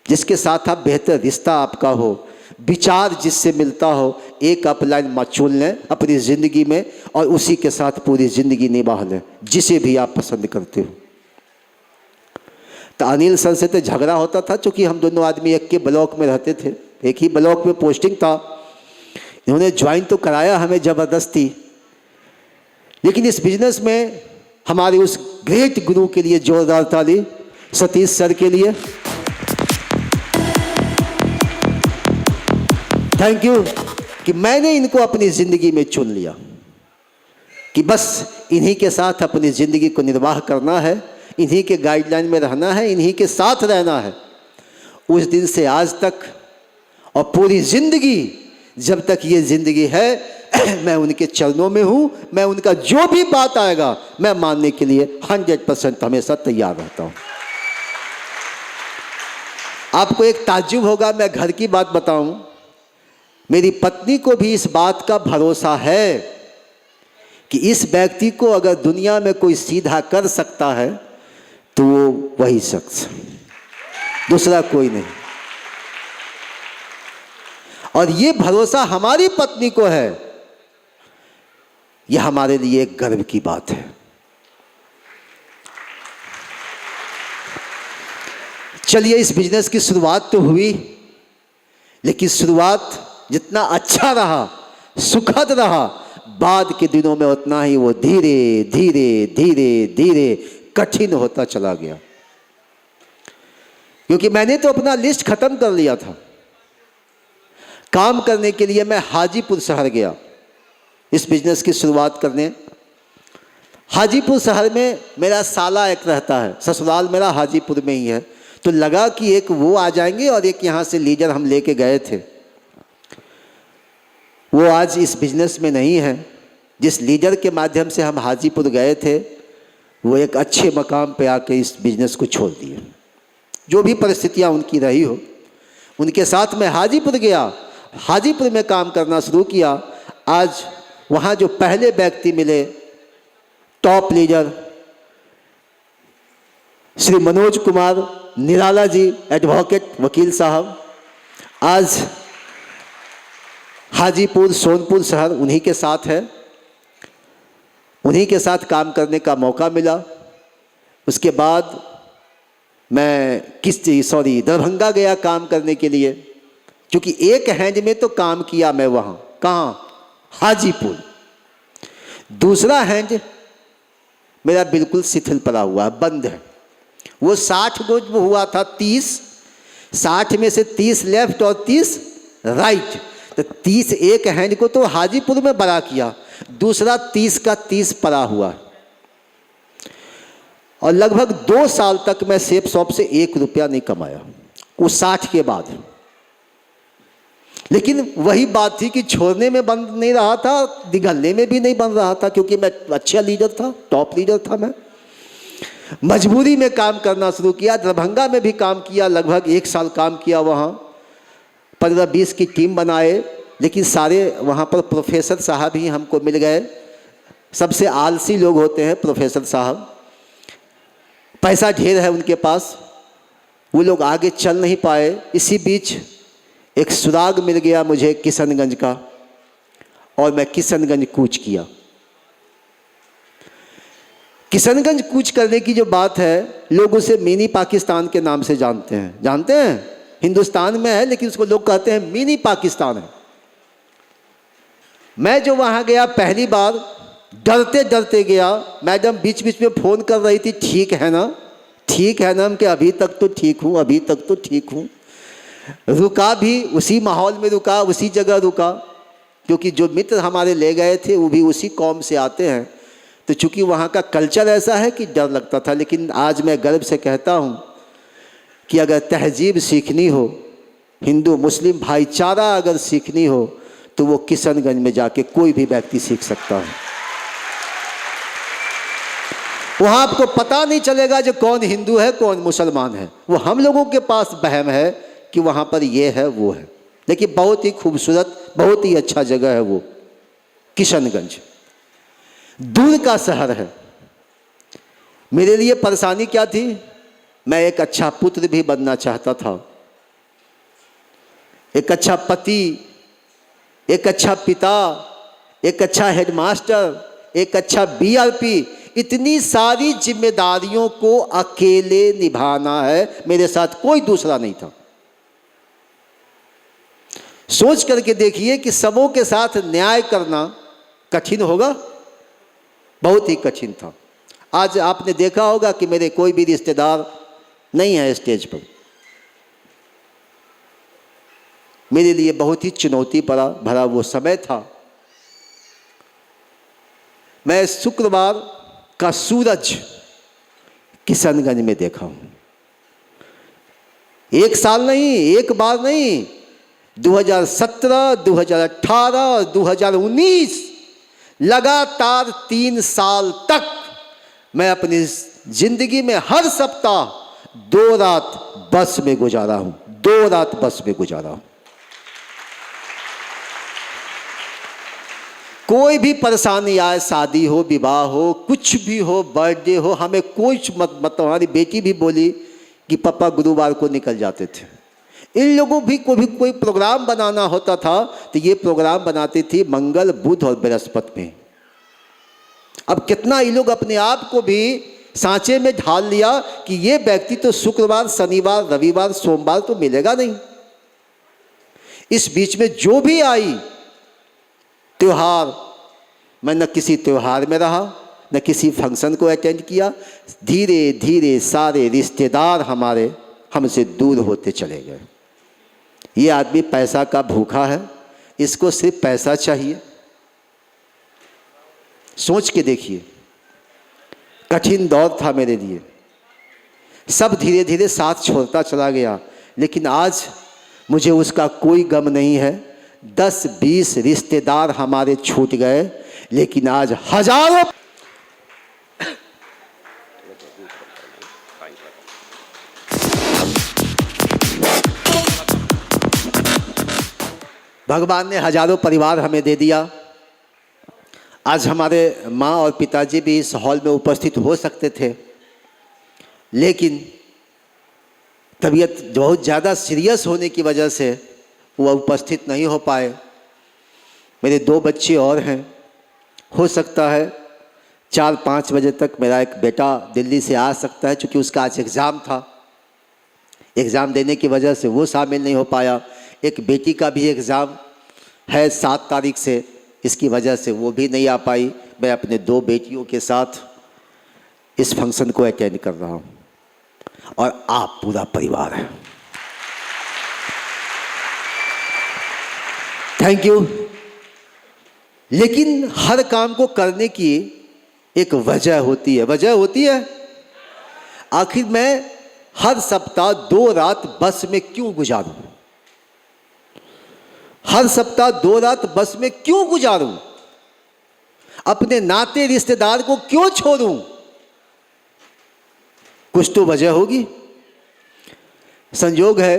Speaker 2: जिसके साथ आप बेहतर रिश्ता आपका हो, विचार जिससे मिलता हो, एक अपलाइन मत चुन लें अपनी ज़िंदगी में और उसी के साथ पूरी ज़िंदगी निभा लें, जिसे भी आप पसंद करते हो। तो अनिल सर से तो झगड़ा होता था, क्योंकि हम दोनों आदमी एक के ब्लॉक में रहते थे, एक ही ब्लॉक में पोस्टिंग था। इन्होंने ज्वाइन तो कराया हमें ज़बरदस्ती, लेकिन इस बिजनेस में हमारे उस ग्रेट गुरु के लिए जोरदार ताली, सतीश सर के लिए। थैंक यू कि मैंने इनको अपनी ज़िंदगी में चुन लिया कि बस इन्हीं के साथ अपनी ज़िंदगी को निर्वाह करना है, इन्हीं के गाइडलाइन में रहना है, इन्हीं के साथ रहना है। उस दिन से आज तक और पूरी ज़िंदगी, जब तक ये ज़िंदगी है, मैं उनके चरणों में हूँ। मैं उनका जो भी बात आएगा मैं मानने के लिए 100% हमेशा तैयार रहता हूँ। आपको एक ताज्जुब होगा, मैं घर की बात बताऊँ, मेरी पत्नी को भी इस बात का भरोसा है कि इस व्यक्ति को अगर दुनिया में कोई सीधा कर सकता है तो वो वही शख्स, दूसरा कोई नहीं। और ये भरोसा हमारी पत्नी को है, यह हमारे लिए एक गर्व की बात है। चलिए, इस बिजनेस की शुरुआत तो हुई, लेकिन शुरुआत जितना अच्छा रहा, सुखद रहा, बाद के दिनों में उतना ही वो धीरे धीरे धीरे धीरे कठिन होता चला गया। क्योंकि मैंने तो अपना लिस्ट खत्म कर लिया था। काम करने के लिए मैं हाजीपुर शहर गया इस बिजनेस की शुरुआत करने। हाजीपुर शहर में मेरा साला एक रहता है, ससुराल मेरा हाजीपुर में ही है, तो लगा कि एक वो आ जाएंगे और एक यहाँ से लीडर हम लेके गए थे। वो आज इस बिजनेस में नहीं है। जिस लीडर के माध्यम से हम हाजीपुर गए थे, वो एक अच्छे मकाम पे आके इस बिजनेस को छोड़ दिए। जो भी परिस्थितियाँ उनकी रही हो, उनके साथ मैं हाजीपुर गया, हाजीपुर में काम करना शुरू किया। आज वहाँ जो पहले व्यक्ति मिले, top leader Shri Manoj Kumar Nirala ji, advocate वकील साहब, आज हाजीपुर सोनपुर शहर उन्हीं के साथ है। उन्हीं के साथ काम करने का मौका मिला। उसके बाद मैं दरभंगा गया काम करने के लिए, क्योंकि एक हैंड में तो काम किया मैं वहाँ, कहाँ, हाजीपुर। दूसरा हैंड मेरा बिल्कुल शिथिल पड़ा हुआ, बंद है। वो 60 रोज वो हुआ था 30, 60 में से 30 लेफ्ट और 30 राइट, तो 30 एक हैंड को तो हाजीपुर में बड़ा किया, दूसरा 30 का 30 पड़ा हुआ। और लगभग 2 साल तक मैं सेफ शॉप से 1 रुपया नहीं कमाया उस 60 के बाद। लेकिन वही बात थी कि छोड़ने में बन नहीं रहा था, निगलने में भी नहीं बन रहा था, क्योंकि मैं अच्छा लीडर था, टॉप लीडर था। मैं मजबूरी में काम करना शुरू किया। दरभंगा में भी काम किया, लगभग 1 साल काम किया वहाँ। 15-20 की टीम बनाए, लेकिन सारे वहाँ पर प्रोफेसर साहब ही हमको मिल गए। सबसे आलसी लोग होते हैं प्रोफेसर साहब, पैसा ढेर है उनके पास, वो लोग आगे चल नहीं पाए। इसी बीच एक सुराग मिल गया मुझे किशनगंज का, और मैं किशनगंज कूच किया। किशनगंज कूच करने की जो बात है, लोग उसे मिनी पाकिस्तान के नाम से जानते हैं। जानते हैं, हिंदुस्तान में है लेकिन उसको लोग कहते हैं मिनी पाकिस्तान है। मैं जो वहाँ गया पहली बार, डरते डरते गया। मैडम बीच बीच में फ़ोन कर रही थी, ठीक है ना, ठीक है ना, कि अभी तक तो ठीक हूँ, अभी तक तो ठीक हूँ। रुका भी उसी माहौल में, रुका उसी जगह रुका, क्योंकि जो मित्र हमारे ले गए थे वो भी उसी कौम से आते हैं। तो चूँकि वहाँ का कल्चर ऐसा है कि डर लगता था। लेकिन आज मैं गर्व से कहता हूँ कि अगर तहजीब सीखनी हो, हिंदू मुस्लिम भाईचारा अगर सीखनी हो, तो वो किशनगंज में जाके कोई भी व्यक्ति सीख सकता है। वहाँ आपको पता नहीं चलेगा जो कौन हिंदू है कौन मुसलमान है। वो हम लोगों के पास वहम है कि वहाँ पर ये है वो है, लेकिन बहुत ही खूबसूरत, बहुत ही अच्छा जगह है वो किशनगंज। दूर का शहर है। मेरे लिए परेशानी क्या थी, मैं एक अच्छा पुत्र भी बनना चाहता था, एक अच्छा पति, एक अच्छा पिता, एक अच्छा हेडमास्टर, एक अच्छा बीआरपी। इतनी सारी जिम्मेदारियों को अकेले निभाना है, मेरे साथ कोई दूसरा नहीं था। सोच करके देखिए कि सबों के साथ न्याय करना कठिन होगा, बहुत ही कठिन था। आज आपने देखा होगा कि मेरे कोई भी रिश्तेदार नहीं है स्टेज पर। मेरे लिए बहुत ही चुनौती भरा वो समय था। मैं शुक्रवार का सूरज किशनगंज में देखा हूँ, एक साल नहीं, एक बार नहीं, 2017, 2018 और 2019 लगातार 3 साल तक मैं अपनी जिंदगी में हर सप्ताह 2 रात बस में गुजारा हूं, 2 रात बस में गुजारा हूं। कोई भी परेशानी आए, शादी हो, विवाह हो, कुछ भी हो, बर्थडे हो, हमें कुछ मत। हमारी बेटी भी बोली कि पापा गुरुवार को निकल जाते थे। इन लोगों भी को भी कोई प्रोग्राम बनाना होता था तो ये प्रोग्राम बनाती थी मंगल, बुध और बृहस्पति में। अब कितना ये लोग अपने आप को भी सांचे में ढाल लिया कि ये व्यक्ति तो शुक्रवार, शनिवार, रविवार, सोमवार तो मिलेगा नहीं। इस बीच में जो भी आई त्योहार, मैं न किसी त्योहार में रहा, न किसी फंक्शन को अटेंड किया। धीरे धीरे सारे रिश्तेदार हमारे हमसे दूर होते चले गए। ये आदमी पैसा का भूखा है, इसको सिर्फ पैसा चाहिए। सोच के देखिए, कठिन दौर था मेरे लिए। सब धीरे धीरे साथ छोड़ता चला गया, लेकिन आज मुझे उसका कोई गम नहीं है। 10-20 रिश्तेदार हमारे छूट गए, लेकिन आज हजारों भगवान ने हजारों परिवार हमें दे दिया। आज हमारे माँ और पिताजी भी इस हॉल में उपस्थित हो सकते थे, लेकिन तबीयत बहुत ज़्यादा सीरियस होने की वजह से वो उपस्थित नहीं हो पाए। मेरे 2 बच्चे और हैं। हो सकता है 4-5 बजे तक मेरा एक बेटा दिल्ली से आ सकता है, क्योंकि उसका आज एग्ज़ाम था। एग्ज़ाम देने की वजह से वो शामिल नहीं हो पाया। एक बेटी का भी एग्ज़ाम है 7 तारीख से, इसकी वजह से वो भी नहीं आ पाई। मैं अपने 2 बेटियों के साथ इस फंक्शन को अटेंड कर रहा हूँ, और आप पूरा परिवार है। Thank you. लेकिन हर काम को करने की एक वजह होती है। वजह होती है, आखिर मैं हर सप्ताह 2 रात बस में क्यों गुजारूं? हर सप्ताह 2 रात बस में क्यों गुजारूं? अपने नाते रिश्तेदार को क्यों छोड़ूं? कुछ तो वजह होगी। संयोग है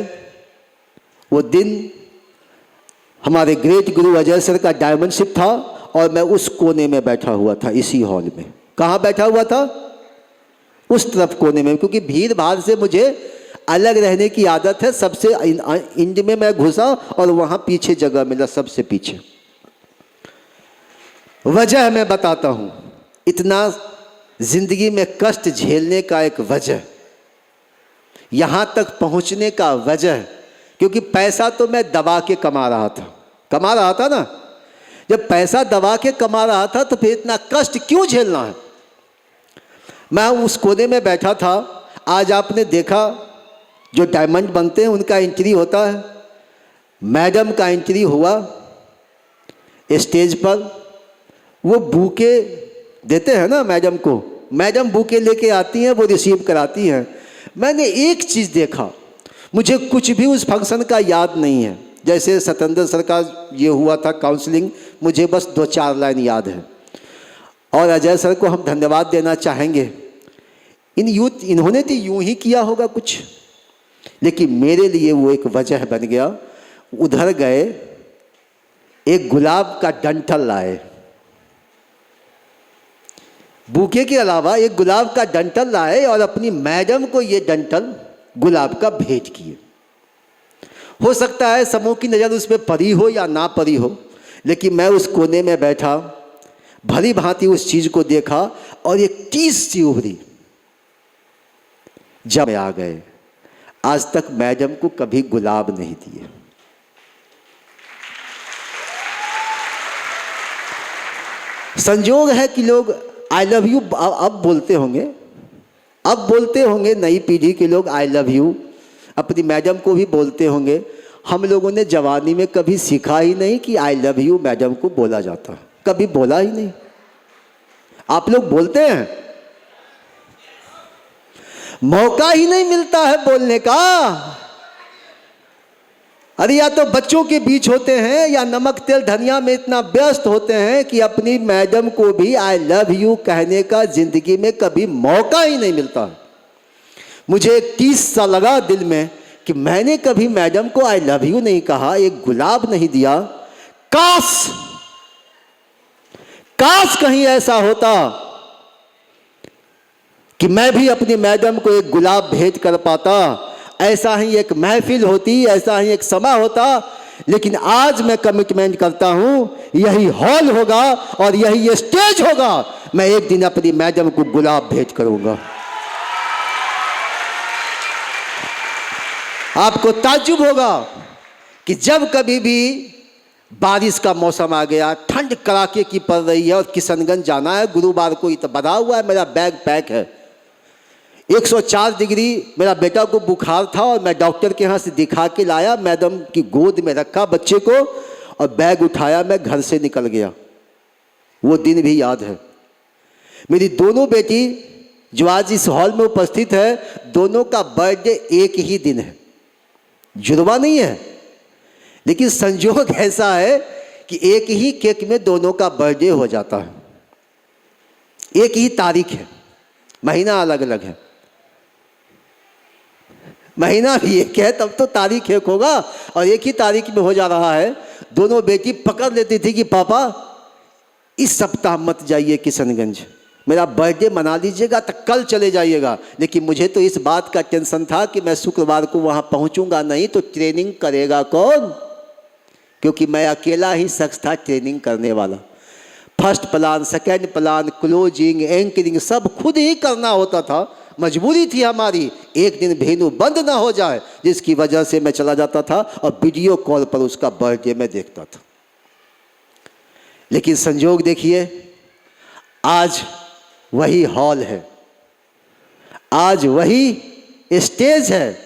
Speaker 2: वो दिन हमारे ग्रेट गुरु अजय सर का डायमंड शिप था, और मैं उस कोने में बैठा हुआ था, इसी हॉल में। कहाँ बैठा हुआ था? उस तरफ कोने में, क्योंकि भीड़ भाड़ से मुझे अलग रहने की आदत है। सबसे इंड में मैं घुसा और वहाँ पीछे जगह मिला, सबसे पीछे। वजह मैं बताता हूँ। इतना जिंदगी में कष्ट झेलने का एक वजह, यहाँ तक पहुँचने का वजह, क्योंकि पैसा तो मैं दबा के कमा रहा था ना। जब पैसा दबा के कमा रहा था तो फिर इतना कष्ट क्यों झेलना है? मैं उस कोने में बैठा था। आज आपने देखा जो डायमंड बनते हैं उनका एंट्री होता है। मैडम का एंट्री हुआ स्टेज पर। वो बूके देते हैं ना मैडम को, मैडम बूके लेके आती हैं, वो रिसीव कराती हैं। मैंने एक चीज़ देखा, मुझे कुछ भी उस फंक्शन का याद नहीं है। जैसे सत्येंद्र सर का ये हुआ था काउंसलिंग, मुझे बस 2-4 लाइन याद है। और अजय सर को हम धन्यवाद देना चाहेंगे। इन्होंने तो यूं ही किया होगा कुछ, लेकिन मेरे लिए वो एक वजह बन गया। उधर गए, एक गुलाब का डंठल लाए, बुके के अलावा एक गुलाब का डंठल लाए और अपनी मैडम को ये डंठल गुलाब का भेंट किए। हो सकता है समूह की नज़र उस पर पड़ी हो या ना पड़ी हो, लेकिन मैं उस कोने में बैठा, भली भांति उस चीज़ को देखा और एक टीस सी उभरी। जब आ गए, आज तक मैडम को कभी गुलाब नहीं दिए। संजोग है कि लोग आई लव यू अब बोलते होंगे, नई पीढ़ी के लोग आई लव यू अपनी मैडम को भी बोलते होंगे। हम लोगों ने जवानी में कभी सीखा ही नहीं कि आई लव यू मैडम को बोला जाता, कभी बोला ही नहीं। आप लोग बोलते हैं? मौका ही नहीं मिलता है बोलने का। अरे या तो बच्चों के बीच होते हैं या नमक तेल धनिया में इतना व्यस्त होते हैं कि अपनी मैडम को भी आई लव यू कहने का जिंदगी में कभी मौका ही नहीं मिलता। मुझे एक टीस सा लगा दिल में कि मैंने कभी मैडम को आई लव यू नहीं कहा, एक गुलाब नहीं दिया। काश कहीं ऐसा होता कि मैं भी अपनी मैडम को एक गुलाब भेंट कर पाता, ऐसा ही एक महफिल होती, ऐसा ही एक समा होता। लेकिन आज मैं कमिटमेंट करता हूं, यही हॉल होगा और यही स्टेज होगा, मैं एक दिन अपनी मैडम को गुलाब भेंट करूंगा। आपको ताज्जुब होगा कि जब कभी भी बारिश का मौसम आ गया, ठंड कड़ाके की पड़ रही है और किशनगंज जाना है, गुरुवार को बधा हुआ है, मेरा बैग पैक है, 104 डिग्री मेरा बेटा को बुखार था और मैं डॉक्टर के यहाँ से दिखा के लाया, मैडम की गोद में रखा बच्चे को और बैग उठाया, मैं घर से निकल गया। वो दिन भी याद है। मेरी दोनों बेटी जो आज इस हॉल में उपस्थित है, दोनों का बर्थडे एक ही दिन है, जुड़वा नहीं है, लेकिन संजोग ऐसा है कि एक ही केक में दोनों का बर्थडे हो जाता है। एक ही तारीख है, महीना अलग अलग है। महीना भी एक है तब तो तारीख एक होगा, और एक ही तारीख में हो जा रहा है। दोनों बेटी पकड़ लेती थी कि पापा इस सप्ताह मत जाइए किशनगंज, मेरा बर्थडे मना लीजिएगा तो कल चले जाइएगा। लेकिन मुझे तो इस बात का टेंशन था कि मैं शुक्रवार को वहाँ पहुँचूंगा नहीं तो ट्रेनिंग करेगा कौन, क्योंकि मैं अकेला ही शख्स था ट्रेनिंग करने वाला। First plan, second plan, closing, anchoring सब खुद ही करना होता था। मजबूरी थी हमारी, एक दिन वेन्यू बंद ना हो जाए, जिसकी वजह से मैं चला जाता था और वीडियो कॉल पर उसका बर्थडे मैं देखता था। लेकिन संजोग देखिए, आज वही हॉल है, आज वही स्टेज है,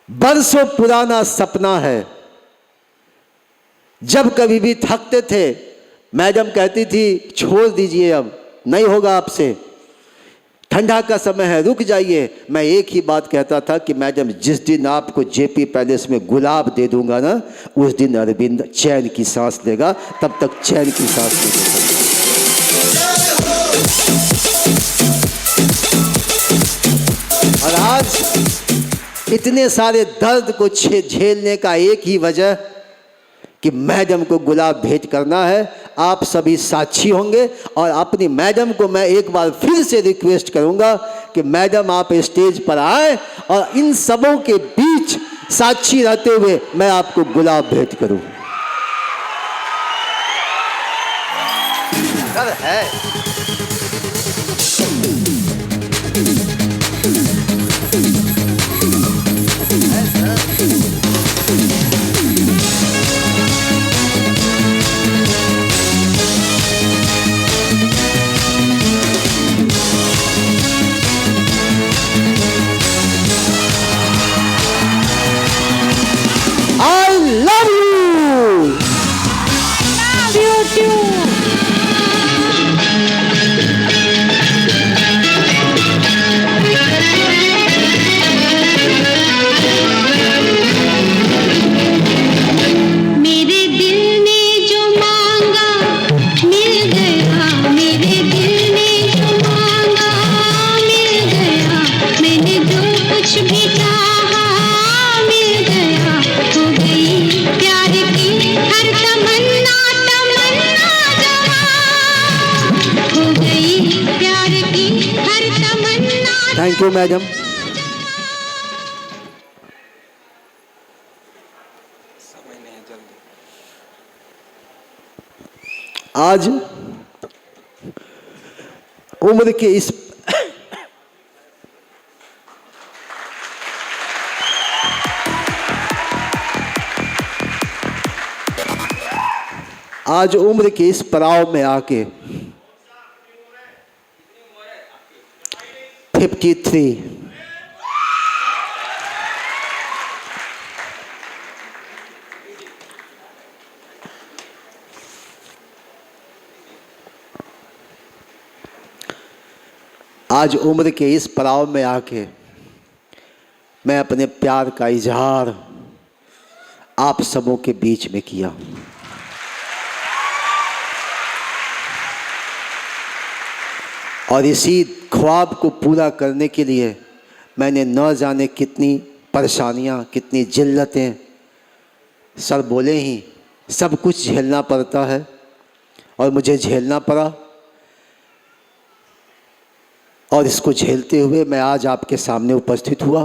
Speaker 2: बरसों पुराना सपना है। जब कभी भी थकते थे, मैडम कहती थी छोड़ दीजिए, अब नहीं होगा आपसे, ठंडा का समय है, रुक जाइए। मैं एक ही बात कहता था कि मैडम जिस दिन आपको जेपी पैलेस में गुलाब दे दूंगा ना, उस दिन अरविंद चैन की सांस लेगा, तब तक चैन की सांस नहीं ले सकता। और आज इतने सारे दर्द को झेलने का एक ही वजह कि मैडम को गुलाब भेंट करना है। आप सभी साक्षी होंगे और अपनी मैडम को मैं एक बार फिर से रिक्वेस्ट करूंगा कि मैडम आप स्टेज पर आए और इन सबों के बीच साक्षी रहते हुए मैं आपको गुलाब भेंट करूं। है
Speaker 3: Love you too.
Speaker 2: Thank you madam. आज उम्र के इस आज उम्र के इस पड़ाव में आके 53 आज उम्र के इस पड़ाव में आके मैं अपने प्यार का इजहार आप सबों के बीच में किया। और इसी ख्वाब को पूरा करने के लिए मैंने न जाने कितनी परेशानियां, कितनी जिल्लतें, सर बोले ही सब कुछ झेलना पड़ता है और मुझे झेलना पड़ा। और इसको झेलते हुए मैं आज आपके सामने उपस्थित हुआ।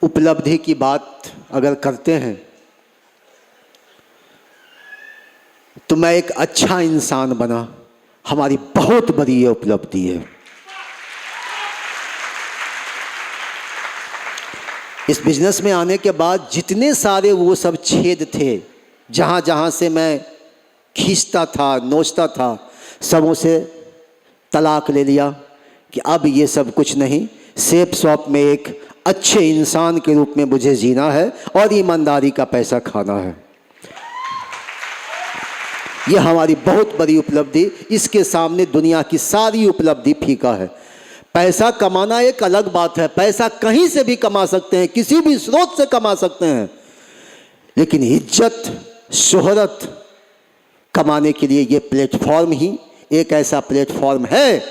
Speaker 2: उपलब्धि की बात अगर करते हैं तो मैं एक अच्छा इंसान बना, हमारी बहुत बड़ी ये उपलब्धि है। इस बिजनेस में आने के बाद जितने सारे वो सब छेद थे, जहाँ जहाँ से मैं खींचता था, नोचता था, सबों से तलाक ले लिया कि अब ये सब कुछ नहीं, सेफ शॉप में एक अच्छे इंसान के रूप में मुझे जीना है और ईमानदारी का पैसा खाना है। ये हमारी बहुत बड़ी उपलब्धि, इसके सामने दुनिया की सारी उपलब्धि फीका है। पैसा कमाना एक अलग बात है, पैसा कहीं से भी कमा सकते हैं, किसी भी स्रोत से कमा सकते हैं, लेकिन इज्जत, शोहरत कमाने के लिए ये प्लेटफॉर्म ही एक ऐसा प्लेटफॉर्म है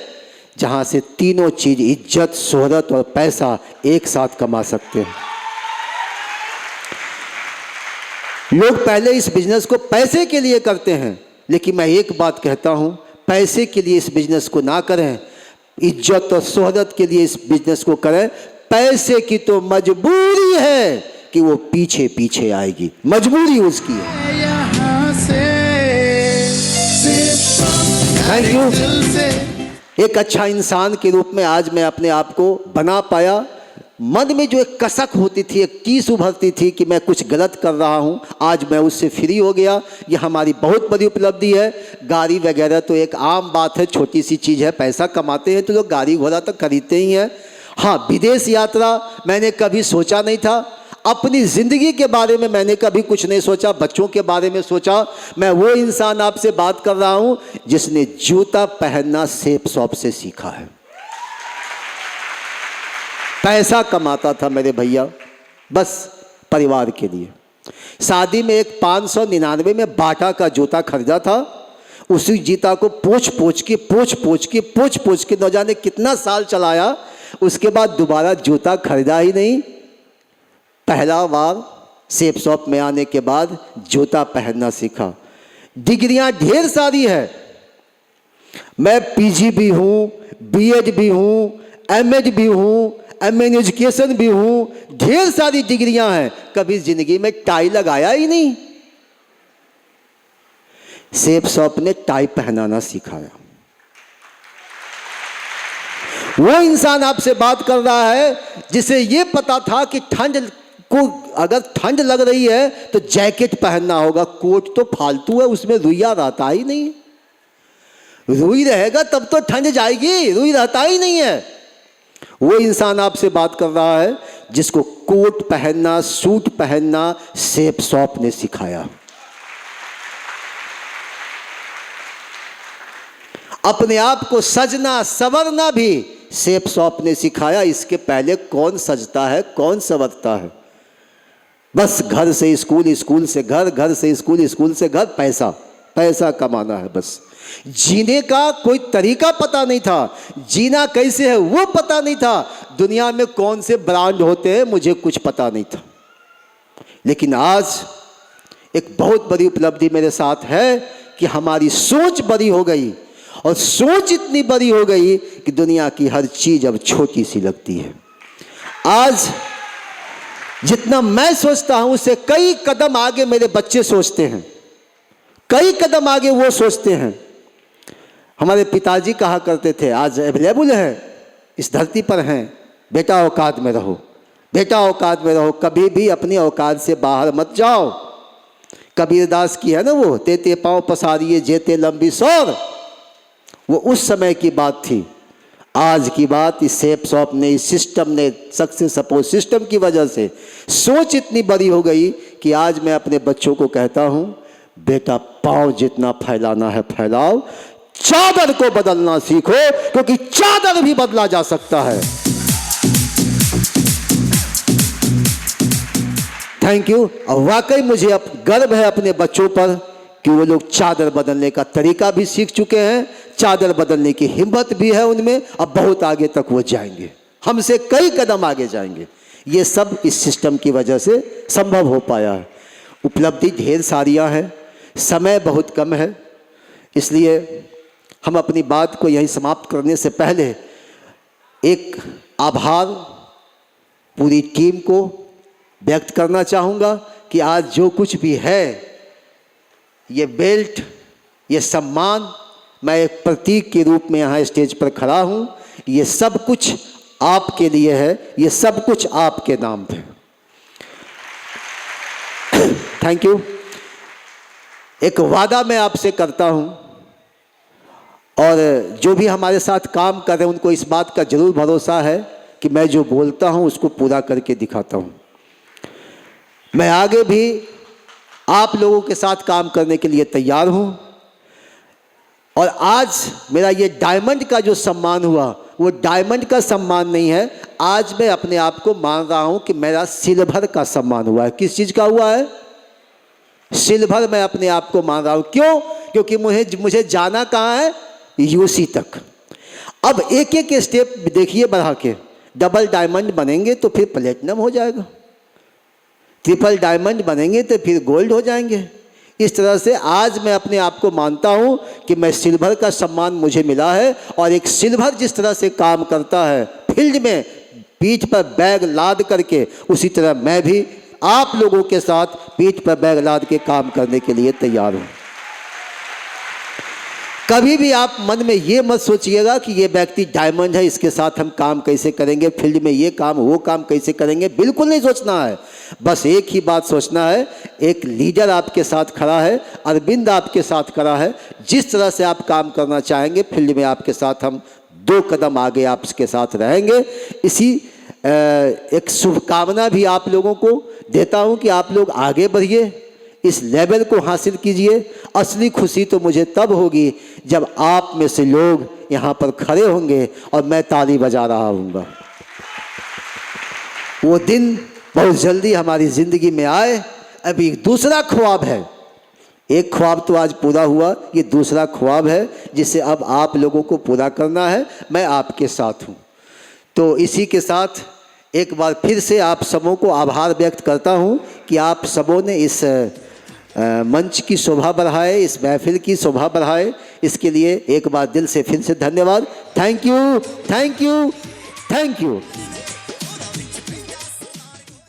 Speaker 2: जहां से तीनों चीज, इज्जत, शोहरत और पैसा एक साथ कमा सकते हैं। लोग पहले इस बिजनेस को पैसे के लिए करते हैं, लेकिन मैं एक बात कहता हूं, पैसे के लिए इस बिजनेस को ना करें, इज्जत और शोहरत के लिए इस बिजनेस को करें। पैसे की तो मजबूरी है कि वो पीछे पीछे आएगी, मजबूरी उसकी है। Thank you. एक अच्छा इंसान के रूप में आज मैं अपने आप को बना पाया। मन में जो एक कसक होती थी, एक टीस उभरती थी कि मैं कुछ गलत कर रहा हूं, आज मैं उससे फ्री हो गया। ये हमारी बहुत बड़ी उपलब्धि है। गाड़ी वगैरह तो एक आम बात है, छोटी सी चीज़ है। पैसा कमाते हैं तो लोग गाड़ी घोड़ा तो खरीदते ही हैं। हाँ, विदेश यात्रा मैंने कभी सोचा नहीं था। अपनी ज़िंदगी के बारे में मैंने कभी कुछ नहीं सोचा, बच्चों के बारे में सोचा। मैं वो इंसान आपसे बात कर रहा हूँ जिसने जूता पहनना सेफ शॉप से सीखा है। पैसा कमाता था मेरे भैया बस परिवार के लिए। शादी में एक 599 में बाटा का जूता खरीदा था। उसी जूता को पोंछ पोंछ के न जाने कितना साल चलाया। उसके बाद दोबारा जूता खरीदा ही नहीं। पहला बार सेफ शॉप में आने के बाद जूता पहनना सीखा। डिग्रियां ढेर सारी है। मैं पीजी भी हूँ, बीएड भी हूँ, एमएड भी हूँ, एमए इन एजुकेशन भी हूँ। ढेर सारी डिग्रियां हैं, कभी जिंदगी में टाई लगाया ही नहीं। सेफ शॉप ने टाई पहनाना सिखाया। वो इंसान आपसे बात कर रहा है जिसे ये पता था कि ठंड को, अगर ठंड लग रही है तो जैकेट पहनना होगा। कोट तो फालतू है, उसमें रुइया रहता ही नहीं। रुई रहेगा तब तो ठंड जाएगी, रुई रहता ही नहीं है। वो इंसान आपसे बात कर रहा है जिसको कोट पहनना, सूट पहनना सेफ शॉप ने सिखाया। अपने आप को सजना संवरना भी सेफ शॉप ने सिखाया। इसके पहले कौन सजता है, कौन संवरता है? बस घर से स्कूल, स्कूल से घर, घर से स्कूल, स्कूल से घर, पैसा पैसा कमाना है बस। जीने का कोई तरीका पता नहीं था, जीना कैसे है वो पता नहीं था। दुनिया में कौन से ब्रांड होते हैं मुझे कुछ पता नहीं था। लेकिन आज एक बहुत बड़ी उपलब्धि मेरे साथ है कि हमारी सोच बड़ी हो गई और सोच इतनी बड़ी हो गई कि दुनिया की हर चीज़ अब छोटी सी लगती है। आज जितना मैं सोचता हूं उससे कई कदम आगे मेरे बच्चे सोचते हैं, कई कदम आगे वो सोचते हैं। हमारे पिताजी कहा करते थे, आज अवेलेबल है, इस धरती पर हैं, बेटा औकात में रहो, बेटा औकात में रहो, कभी भी अपनी औकात से बाहर मत जाओ। कबीरदास की है ना वो, तेते पाँव पसारिए जेते लंबी सौर, वो उस समय की बात थी। आज की बात इस सेप शॉप ने, इस सिस्टम ने, सक्सेस सपोर्ट सिस्टम की वजह से सोच इतनी बड़ी हो गई कि आज मैं अपने बच्चों को कहता हूँ, बेटा पाँव जितना फैलाना है फैलाओ, चादर को बदलना सीखो, क्योंकि चादर भी बदला जा सकता है। Thank you. और वाकई मुझे अब गर्व है अपने बच्चों पर कि वो लोग चादर बदलने का तरीका भी सीख चुके हैं, चादर बदलने की हिम्मत भी है उनमें। अब बहुत आगे तक वो जाएंगे, हमसे कई कदम आगे जाएंगे। ये सब इस सिस्टम की वजह से संभव हो पाया है। उपलब्धि ढेर सारियां हैं, समय बहुत कम है, इसलिए हम अपनी बात को यहीं समाप्त करने से पहले एक आभार पूरी टीम को व्यक्त करना चाहूँगा कि आज जो कुछ भी है, ये बेल्ट, ये सम्मान, मैं एक प्रतीक के रूप में यहाँ स्टेज पर खड़ा हूँ, ये सब कुछ आपके लिए है, ये सब कुछ आपके नाम पे। Thank you. एक वादा मैं आपसे करता हूँ, और जो भी हमारे साथ काम कर रहे हैं उनको इस बात का जरूर भरोसा है कि मैं जो बोलता हूँ उसको पूरा करके दिखाता हूँ। मैं आगे भी आप लोगों के साथ काम करने के लिए तैयार हूँ। और आज मेरा ये डायमंड का जो सम्मान हुआ, वो डायमंड का सम्मान नहीं है, आज मैं अपने आप को मान रहा हूँ कि मेरा सिल्वर का सम्मान हुआ है। किस चीज़ का हुआ है? सिल्वर मैं अपने आप को मान रहा हूँ। क्यों? क्योंकि मुझे जाना कहाँ है? यूसी तक। अब एक एक स्टेप देखिए बढ़ा के, डबल डायमंड बनेंगे तो फिर प्लेटिनम हो जाएगा, ट्रिपल डायमंड बनेंगे तो फिर गोल्ड हो जाएंगे। इस तरह से आज मैं अपने आप को मानता हूं कि मैं सिल्वर का सम्मान मुझे मिला है। और एक सिल्वर जिस तरह से काम करता है फील्ड में, पीठ पर बैग लाद करके, उसी तरह मैं भी आप लोगों के साथ पीठ पर बैग लाद के काम करने के लिए तैयार हूं। कभी भी आप मन में ये मत सोचिएगा कि ये व्यक्ति डायमंड है, इसके साथ हम काम कैसे करेंगे, फील्ड में ये काम वो काम कैसे करेंगे, बिल्कुल नहीं सोचना है। बस एक ही बात सोचना है, एक लीडर आपके साथ खड़ा है, अरविंद आपके साथ खड़ा है, जिस तरह से आप काम करना चाहेंगे फील्ड में आपके साथ हम 2 कदम आगे आपके साथ रहेंगे। इसी एक शुभकामना भी आप लोगों को देता हूँ कि आप लोग आगे बढ़िए, इस लेवल को हासिल कीजिए। असली खुशी तो मुझे तब होगी जब आप में से लोग यहाँ पर खड़े होंगे और मैं ताली बजा रहा हूँगा। वो दिन बहुत जल्दी हमारी ज़िंदगी में आए। अभी दूसरा ख्वाब है, एक ख्वाब तो आज पूरा हुआ, ये दूसरा ख्वाब है जिसे अब आप लोगों को पूरा करना है। मैं आपके साथ हूँ। तो इसी के साथ एक बार फिर से आप सबों को आभार व्यक्त करता हूँ कि आप सबों ने इस मंच की शोभा बढ़ाए, इस महफिल की शोभा बढ़ाए। इसके लिए एक बार दिल से फिर से धन्यवाद। Thank you, thank you, thank you.